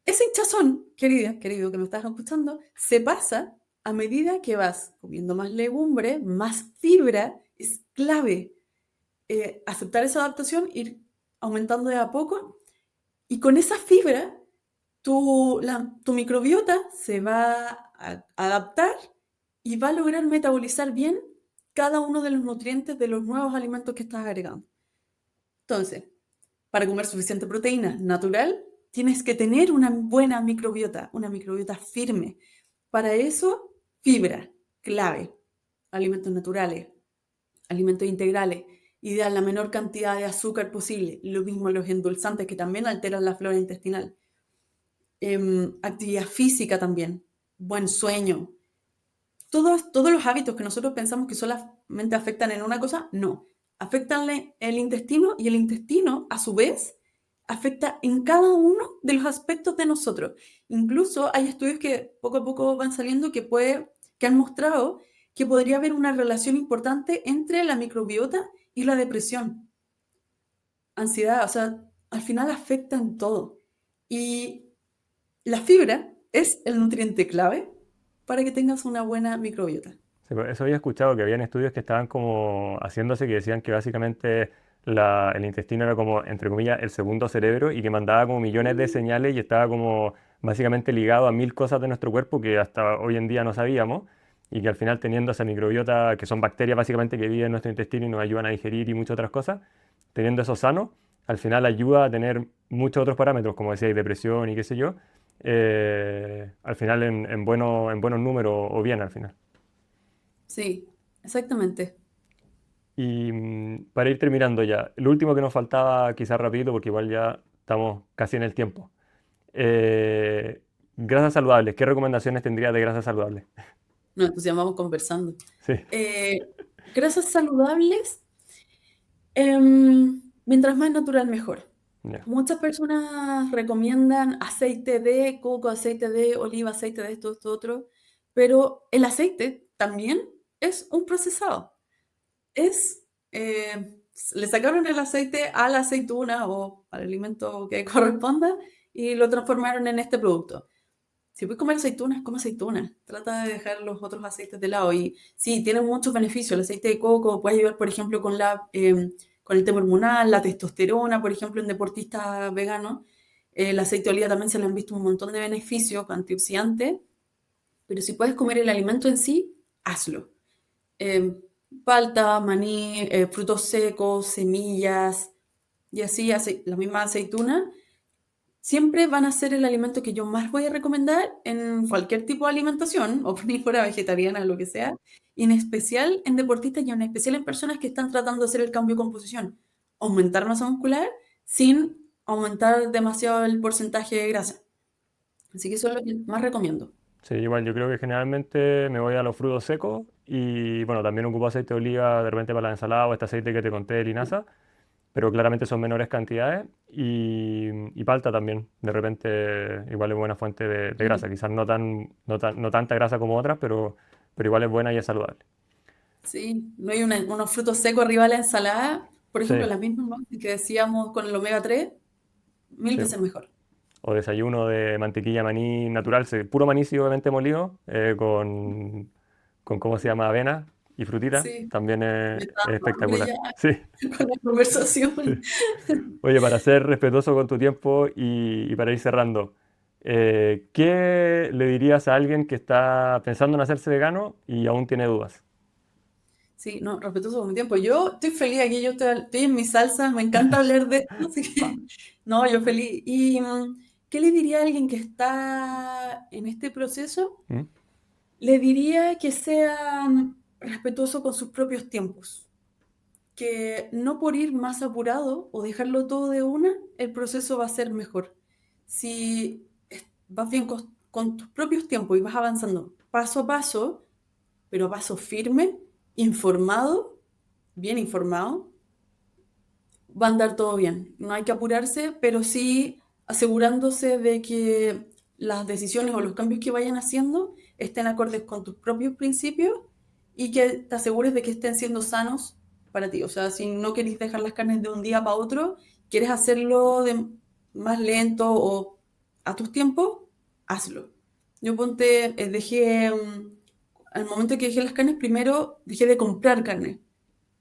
Ese hinchazón, querida, querido que me estás escuchando, se pasa a medida que vas comiendo más legumbre, más fibra, es clave aceptar esa adaptación, ir aumentando de a poco, y con esa fibra tu microbiota se va a adaptar y va a lograr metabolizar bien cada uno de los nutrientes de los nuevos alimentos que estás agregando. Entonces, para comer suficiente proteína natural, tienes que tener una buena microbiota, una microbiota firme. Para eso, fibra, clave, alimentos naturales, alimentos integrales, ideal la menor cantidad de azúcar posible, lo mismo los endulzantes que también alteran la flora intestinal. Actividad física también, buen sueño. Todos los hábitos que nosotros pensamos que solamente afectan en una cosa, no. Afectan el intestino y el intestino, a su vez, afecta en cada uno de los aspectos de nosotros. Incluso hay estudios que poco a poco van saliendo que han mostrado que podría haber una relación importante entre la microbiota y la depresión, ansiedad, o sea, al final afecta en todo. Y la fibra es el nutriente clave para que tengas una buena microbiota. Sí, pues eso había escuchado, que habían estudios que estaban como haciéndose que decían que básicamente el intestino era como, entre comillas, el segundo cerebro y que mandaba como millones de señales y estaba como básicamente ligado a mil cosas de nuestro cuerpo que hasta hoy en día no sabíamos y que al final teniendo esa microbiota, que son bacterias básicamente que viven en nuestro intestino y nos ayudan a digerir y muchas otras cosas, teniendo eso sano, al final ayuda a tener muchos otros parámetros, como decía, depresión y qué sé yo, al final en buenos números o bien al final. Sí, exactamente. Y para ir terminando ya, lo último que nos faltaba, quizás rapidito, porque igual ya estamos casi en el tiempo. Grasas saludables, ¿qué recomendaciones tendrías de grasas saludables? Nos entusiasmamos conversando. Sí, Eh, Grasas saludables, mientras más natural, mejor. ya. Muchas personas recomiendan aceite de coco, aceite de oliva, aceite de esto, otro, pero el aceite también es un procesado. Es, Le sacaron el aceite a la aceituna o al alimento que corresponda y lo transformaron en este producto. Si puedes comer aceitunas, come aceitunas. Trata de dejar los otros aceites de lado. Y sí, tiene muchos beneficios. El aceite de coco puede ayudar, por ejemplo, con el tema hormonal, la testosterona, por ejemplo, en deportistas veganos. El aceite de oliva también se le han visto un montón de beneficios antioxidantes. Pero si puedes comer el alimento en sí, hazlo. Eh, Palta, maní, frutos secos, semillas y así, la misma aceituna siempre van a ser el alimento que yo más voy a recomendar en cualquier tipo de alimentación, omnívora, vegetariana, lo que sea, y en especial en deportistas y en especial en personas que están tratando de hacer el cambio de composición, aumentar masa muscular sin aumentar demasiado el porcentaje de grasa. Así que eso es lo que más recomiendo. Sí, igual yo creo que generalmente me voy a los frutos secos y bueno, también ocupo aceite de oliva de repente para la ensalada o este aceite que te conté de linaza, pero claramente son menores cantidades y palta también, de repente igual es buena fuente de grasa, quizás no tanta grasa como otras, pero igual es buena y es saludable. Sí, no hay unos frutos secos arriba de la ensalada, por Sí, ejemplo, las mismas, ¿no?, que decíamos con el omega 3, mil sí. veces mejor. O desayuno de mantequilla maní natural, puro maní sí, obviamente molido, con ¿cómo se llama? Avena y frutita, Sí, también me está es dando hambre espectacular. ya Sí, con la conversación. sí. Oye, para ser respetuoso con tu tiempo y para ir cerrando, ¿qué le dirías a alguien que está pensando en hacerse vegano y aún tiene dudas? Sí, no, respetuoso con mi tiempo. Yo estoy feliz aquí, yo estoy en mi salsa, me encanta hablar de esto, así que no, yo feliz. ¿Y qué le diría a alguien que está en este proceso? ¿Mm? Le diría que sea respetuoso con sus propios tiempos, que no por ir más apurado o dejarlo todo de una, el proceso va a ser mejor. Si vas bien con tus propios tiempos y vas avanzando paso a paso, pero a paso firme, informado, bien informado, va a andar todo bien. No hay que apurarse, pero sí asegurándose de que las decisiones o los cambios que vayan haciendo estén acordes con tus propios principios y que te asegures de que estén siendo sanos para ti. O sea, si no querés dejar las carnes de un día para otro, quieres hacerlo más lento o a tus tiempos, hazlo. Yo dejé al momento que dejé las carnes, primero dejé de comprar carne.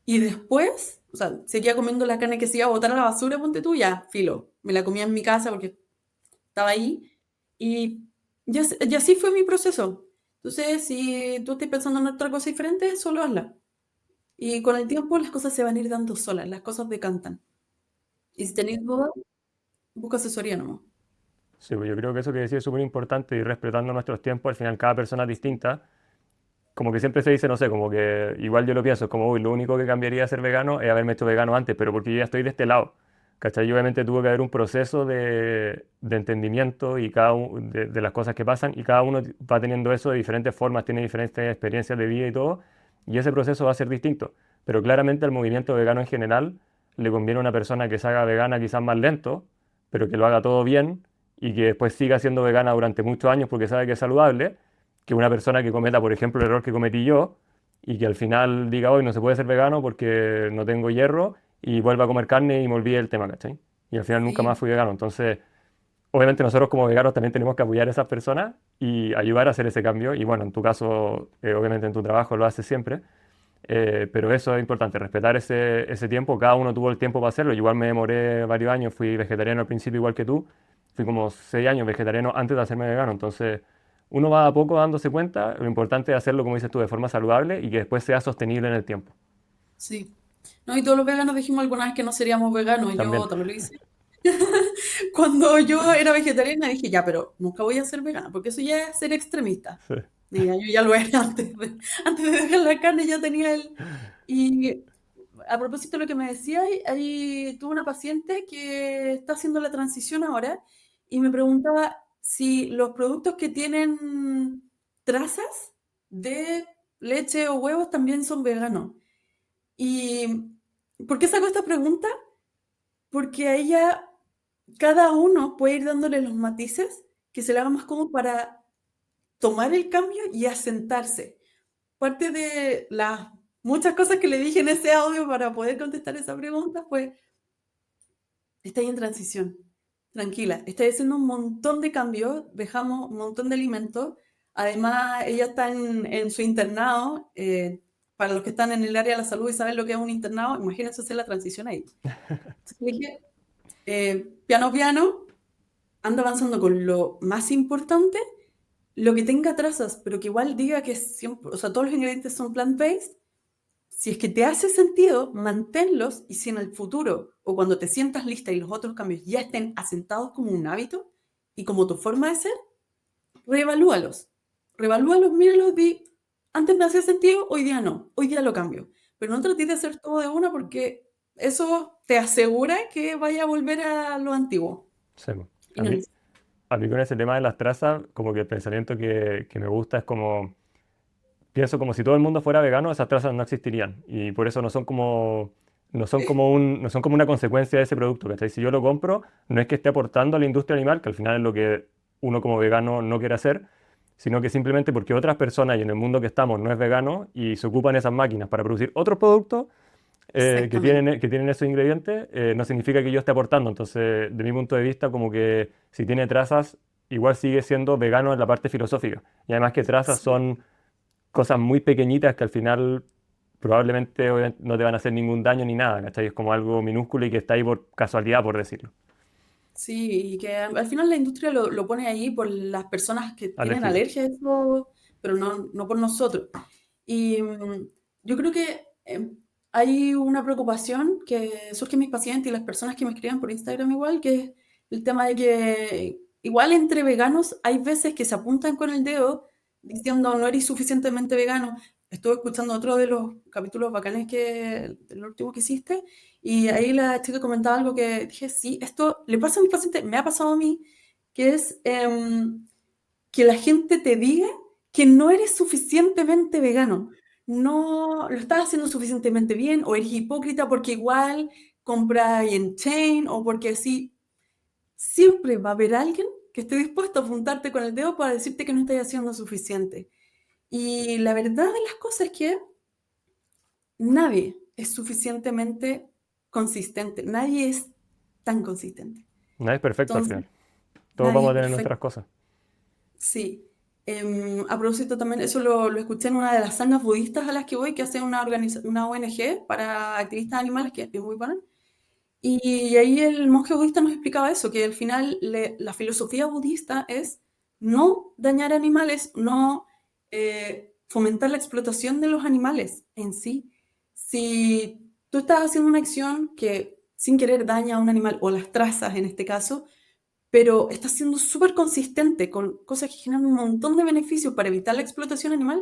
Y después, o sea, seguía comiendo la carne que se iba a botar a la basura, ponte tú, ya, filo. Me la comía en mi casa porque estaba ahí. Y y así fue mi proceso. Entonces, si tú estás pensando en otra cosa diferente, solo hazla. Y con el tiempo las cosas se van a ir dando solas, las cosas decantan. Y si tenéis dudas, busca asesoría nomás. Sí, pues yo creo que eso que decís es súper importante y respetando nuestros tiempos, al final cada persona es distinta. Como que siempre se dice, no sé, como que igual yo lo pienso, es como, uy, lo único que cambiaría de ser vegano es haberme hecho vegano antes, pero porque yo ya estoy de este lado. ¿Cachai? Y obviamente tuvo que haber un proceso de entendimiento y de las cosas que pasan y cada uno va teniendo eso de diferentes formas, tiene diferentes experiencias de vida y todo, y ese proceso va a ser distinto. Pero claramente al movimiento vegano en general le conviene a una persona que se haga vegana quizás más lento, pero que lo haga todo bien y que después siga siendo vegana durante muchos años porque sabe que es saludable, que una persona que cometa, por ejemplo, el error que cometí yo y que al final diga, hoy no se puede ser vegano porque no tengo hierro y vuelva a comer carne y me olvide el tema, ¿cachai? Y al final nunca más Sí, fui vegano. Entonces, obviamente nosotros como veganos también tenemos que apoyar a esas personas y ayudar a hacer ese cambio. Y bueno, en tu caso, obviamente en tu trabajo lo haces siempre. Pero eso es importante, respetar ese tiempo. Cada uno tuvo el tiempo para hacerlo. Yo igual me demoré varios años, fui vegetariano al principio igual que tú. Fui como 6 años vegetariano antes de hacerme vegano. Entonces, uno va a poco dándose cuenta. Lo importante es hacerlo, como dices tú, de forma saludable y que después sea sostenible en el tiempo. sí. No, y todos los veganos dijimos alguna vez que no seríamos veganos, También. yo también lo hice. Cuando yo era vegetariana dije, ya, pero nunca voy a ser vegana, porque eso ya es ser extremista. Sí. Y ya, yo ya lo era antes de dejar la carne, ya tenía el... Y a propósito de lo que me decía, ahí tuve una paciente que está haciendo la transición ahora y me preguntaba si los productos que tienen trazas de leche o huevos también son veganos. ¿Y por qué saco esta pregunta? Porque a ella, cada uno puede ir dándole los matices que se le haga más cómodo para tomar el cambio y asentarse. Parte de las muchas cosas que le dije en ese audio para poder contestar esa pregunta fue, estáis en transición, tranquila, estáis haciendo un montón de cambios, dejamos un montón de alimentos, además ella está en su internado, para los que están en el área de la salud y saben lo que es un internado, imagínense hacer la transición ahí. Entonces le dije, piano piano, anda avanzando con lo más importante, lo que tenga trazas, pero que igual diga que siempre, o sea, todos los ingredientes son plant-based. Si es que te hace sentido, manténlos y si en el futuro o cuando te sientas lista y los otros cambios ya estén asentados como un hábito y como tu forma de ser, reevalúalos. Reevalúalos, míralos, di, antes me hacía sentido, hoy día no, hoy día lo cambio. Pero no trates de hacer todo de una porque eso te asegura que vaya a volver a lo antiguo. Sí, po. Y A no mí, es a mí con ese tema de las trazas, como que el pensamiento que me gusta es como, pienso como si todo el mundo fuera vegano, esas trazas no existirían. Y por eso no son como una consecuencia de ese producto, ¿cachai? Si yo lo compro, no es que esté aportando a la industria animal, que al final es lo que uno como vegano no quiere hacer, sino que simplemente porque otras personas y en el mundo que estamos no es vegano y se ocupan esas máquinas para producir otros productos exactamente. que tienen esos ingredientes, no significa que yo esté aportando. Entonces, de mi punto de vista, como que si tiene trazas, igual sigue siendo vegano en la parte filosófica. Y además que trazas Sí. son cosas muy pequeñitas que al final probablemente obviamente, no te van a hacer ningún daño ni nada, ¿cachai? Es como algo minúsculo y que está ahí por casualidad, por decirlo. Sí, y que al final la industria lo pone ahí por las personas que tienen Alérgico. alergia a eso, pero no por nosotros. Y yo creo que hay una preocupación que surge en mis pacientes y las personas que me escriben por Instagram igual, que es el tema de que igual entre veganos hay veces que se apuntan con el dedo diciendo no eres suficientemente vegano. Estuve escuchando otro de los capítulos bacanes el último que hiciste, y ahí la chica comentaba algo que dije, sí, esto le pasa a mis pacientes, me ha pasado a mí, que es que la gente te diga que no eres suficientemente vegano, no lo estás haciendo suficientemente bien, o eres hipócrita porque igual compras en chain, o porque así, siempre va a haber alguien que esté dispuesto a apuntarte con el dedo para decirte que no estás haciendo suficiente. Y la verdad de las cosas es que nadie es suficientemente consistente, nadie es tan consistente. Nadie es perfecto al Entonces, final. Todos nadie vamos es a tener perfecto. nuestras cosas. Sí. A propósito también, eso lo escuché en una de las sangas budistas a las que voy, que hace una ONG para activistas animales, que es muy buena. Y ahí el monje budista nos explicaba eso, que al final la filosofía budista es no dañar animales, no fomentar la explotación de los animales en sí. Si tú estás haciendo una acción que sin querer daña a un animal, o las trazas en este caso, pero estás siendo súper consistente con cosas que generan un montón de beneficios para evitar la explotación animal,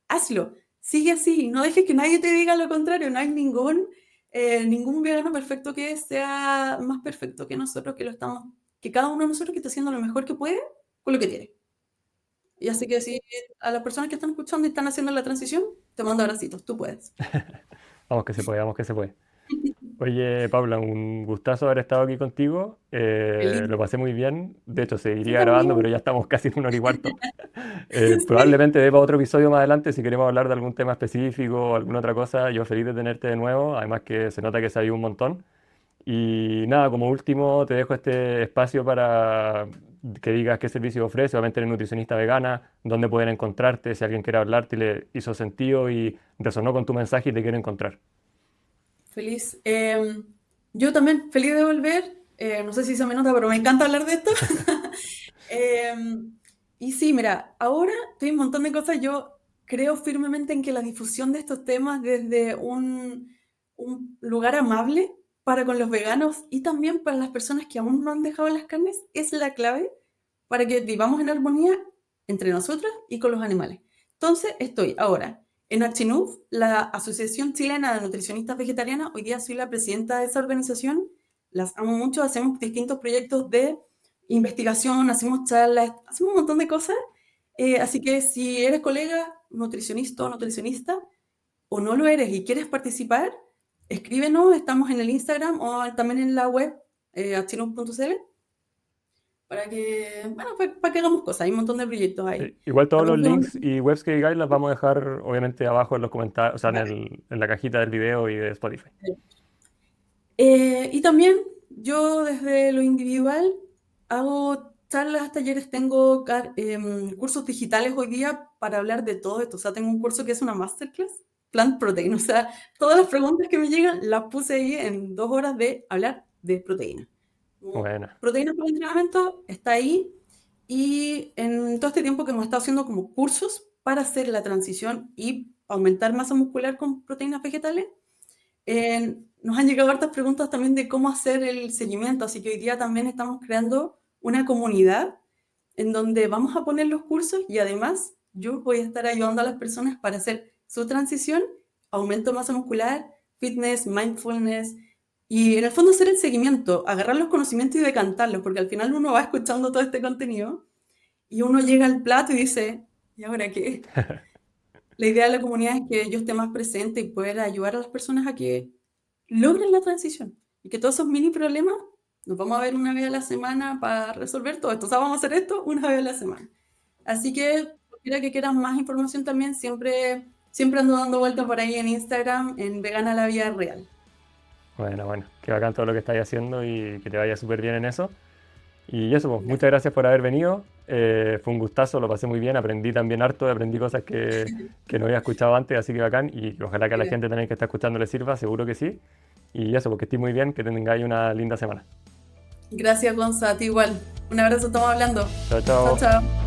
hazlo. Sigue así, no dejes que nadie te diga lo contrario, no hay ningún vegano perfecto que sea más perfecto que nosotros, que cada uno de nosotros que está haciendo lo mejor que puede con lo que tiene. Y así que sí, a las personas que están escuchando y están haciendo la transición, te mando abracitos, tú puedes. Vamos que se puede, vamos que se puede. Oye, Paula, un gustazo haber estado aquí contigo. Feliz. Lo pasé muy bien. De hecho, Yo seguiría grabando, pero también. ya estamos casi en una hora y cuarto. Probablemente dé para otro episodio más adelante si queremos hablar de algún tema específico o alguna otra cosa. Yo feliz de tenerte de nuevo. Además que se nota que sabes un montón. Y nada, como último, te dejo este espacio para que digas qué servicio ofrece. Obviamente eres nutricionista vegana, dónde pueden encontrarte, si alguien quiere hablarte y le hizo sentido y resonó con tu mensaje y te quiere encontrar. Feliz. Yo también feliz de volver. No sé si se me nota, pero me encanta hablar de esto. Y sí, mira, ahora estoy un montón de cosas. Yo creo firmemente en que la difusión de estos temas desde un lugar amable para con los veganos y también para las personas que aún no han dejado las carnes es la clave para que vivamos en armonía entre nosotros y con los animales. Entonces, estoy ahora en Achinuf, la Asociación Chilena de Nutricionistas Vegetarianas. Hoy día soy la presidenta de esa organización. Las amo mucho, hacemos distintos proyectos de investigación, hacemos charlas, hacemos un montón de cosas. Así que si eres colega, nutricionista o nutricionista, o no lo eres y quieres participar, escríbenos, estamos en el Instagram o también en la web, achinuf.cl, para que hagamos cosas. Hay un montón de proyectos ahí. Sí, igual La todos los próxima- links y webs que digáis las vamos a dejar obviamente abajo en los comentarios, o sea, en la cajita del video y de Spotify. Y también yo desde lo individual hago charlas, talleres, tengo cursos digitales hoy día para hablar de todo esto. O sea, tengo un curso que es una masterclass, Plant Protein. O sea, todas las preguntas que me llegan las puse ahí en 2 horas de hablar de proteína. Como Bueno, proteína para el entrenamiento está ahí. Y en todo este tiempo que hemos estado haciendo como cursos para hacer la transición y aumentar masa muscular con proteínas vegetales, nos han llegado hartas preguntas también de cómo hacer el seguimiento, así que hoy día también estamos creando una comunidad en donde vamos a poner los cursos y además yo voy a estar ayudando a las personas para hacer su transición, aumento de masa muscular, fitness, mindfulness y en el fondo hacer el seguimiento, agarrar los conocimientos y decantarlos, porque al final uno va escuchando todo este contenido y uno llega al plato y dice, ¿y ahora qué? La idea de la comunidad es que yo esté más presente y poder ayudar a las personas a que logren la transición y que todos esos mini problemas nos vamos a ver una vez a la semana para resolver todo esto. O sea, vamos a hacer esto una vez a la semana. Así que, cualquiera que quiera más información también, siempre ando dando vueltas por ahí en Instagram, en Vegana la Vida Real. bueno, que bacán todo lo que estáis haciendo y que te vaya súper bien en eso. Y eso, pues, muchas Gracias. gracias por haber venido. Fue un gustazo, lo pasé muy bien, aprendí también harto, aprendí cosas que no había escuchado antes, así que bacán. Y ojalá que a la gente también que está escuchando le sirva, seguro que sí. Y eso, porque estoy muy bien, que tengáis una linda semana. Gracias, Gonza, a ti igual. Un abrazo, estamos hablando. Chao, Chao, chao. chao.